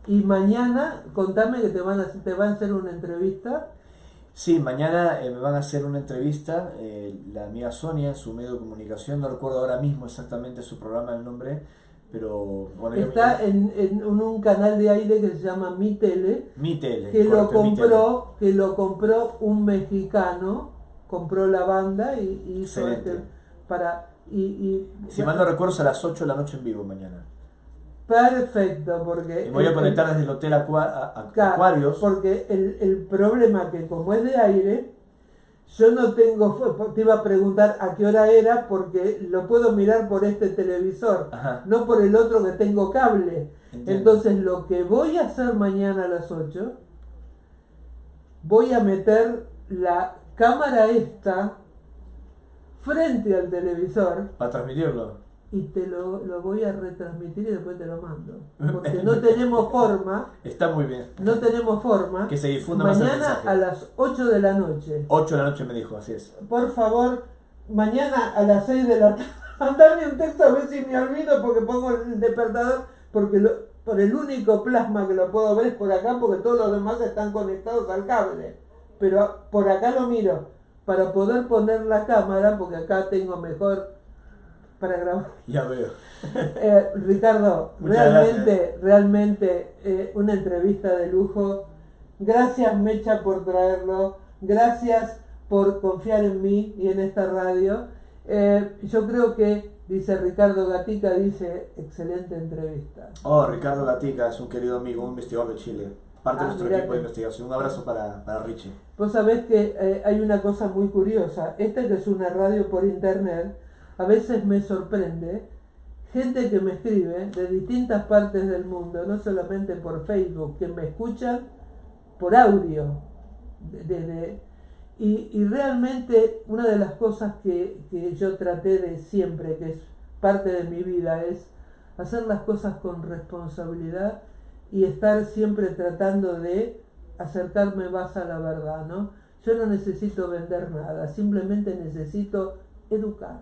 Y mañana, contame que te van a hacer una entrevista. Sí, mañana me van a hacer una entrevista, la amiga Sonia, su medio de comunicación, no recuerdo ahora mismo exactamente su programa, el nombre, pero bueno, está en un canal de aire que se llama Mi Tele, Mi Tele, que correcto, lo compró un mexicano, compró la banda y hizo si mal no recuerdo, es a las 8 de la noche en vivo mañana. Perfecto, porque... Y me voy a conectar desde el Hotel Aquarios. Porque el problema que como es de aire, yo no tengo... Te iba a preguntar a qué hora era, porque lo puedo mirar por este televisor, Ajá. no por el otro que tengo cable. Entiendo. Entonces lo que voy a hacer mañana a las 8, voy a meter la cámara esta frente al televisor. Para transmitirlo. Y te lo voy a retransmitir y después te lo mando. Porque no tenemos forma. Está muy bien. No tenemos forma. Que se difunda más el mañana mensaje. a las 8 de la noche. 8 de la noche me dijo, así es. Por favor, mañana a las 6 de la tarde. Mandame un texto a ver si me olvido porque pongo el despertador. Porque por el único plasma que lo puedo ver es por acá, porque todos los demás están conectados al cable. Pero por acá lo miro. Para poder poner la cámara, porque acá tengo mejor para grabar. Ya veo. Ricardo, realmente una entrevista de lujo. Gracias, Mecha, por traerlo. Gracias por confiar en mí y en esta radio. Yo creo que, dice Ricardo Gatica, dice, excelente entrevista. Oh, Ricardo Gatica es un querido amigo, un investigador de Chile. Parte de nuestro equipo de investigación. Un abrazo para Richie. Vos sabés que hay una cosa muy curiosa. Esta que es una radio por internet, a veces me sorprende gente que me escribe de distintas partes del mundo, no solamente por Facebook, que me escuchan por audio. Y realmente una de las cosas que yo traté de siempre, que es parte de mi vida, es hacer las cosas con responsabilidad y estar siempre tratando de acercarme más a la verdad, ¿no? Yo no necesito vender nada, simplemente necesito educar.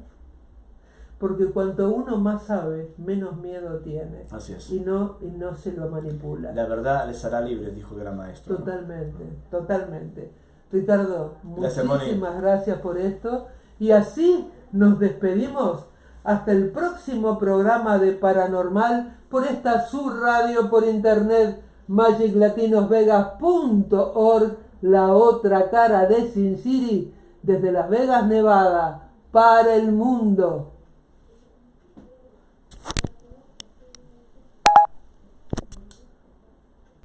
Porque cuanto uno más sabe, menos miedo tiene. Así es. Y no se lo manipula. La verdad les hará libres, dijo el gran maestro. Totalmente, ¿no? Totalmente. Ricardo, gracias, muchísimas gracias por esto. Y así nos despedimos hasta el próximo programa de Paranormal por esta subradio por internet, magiclatinosvegas.org, la otra cara de Sin City, desde Las Vegas, Nevada, para el mundo.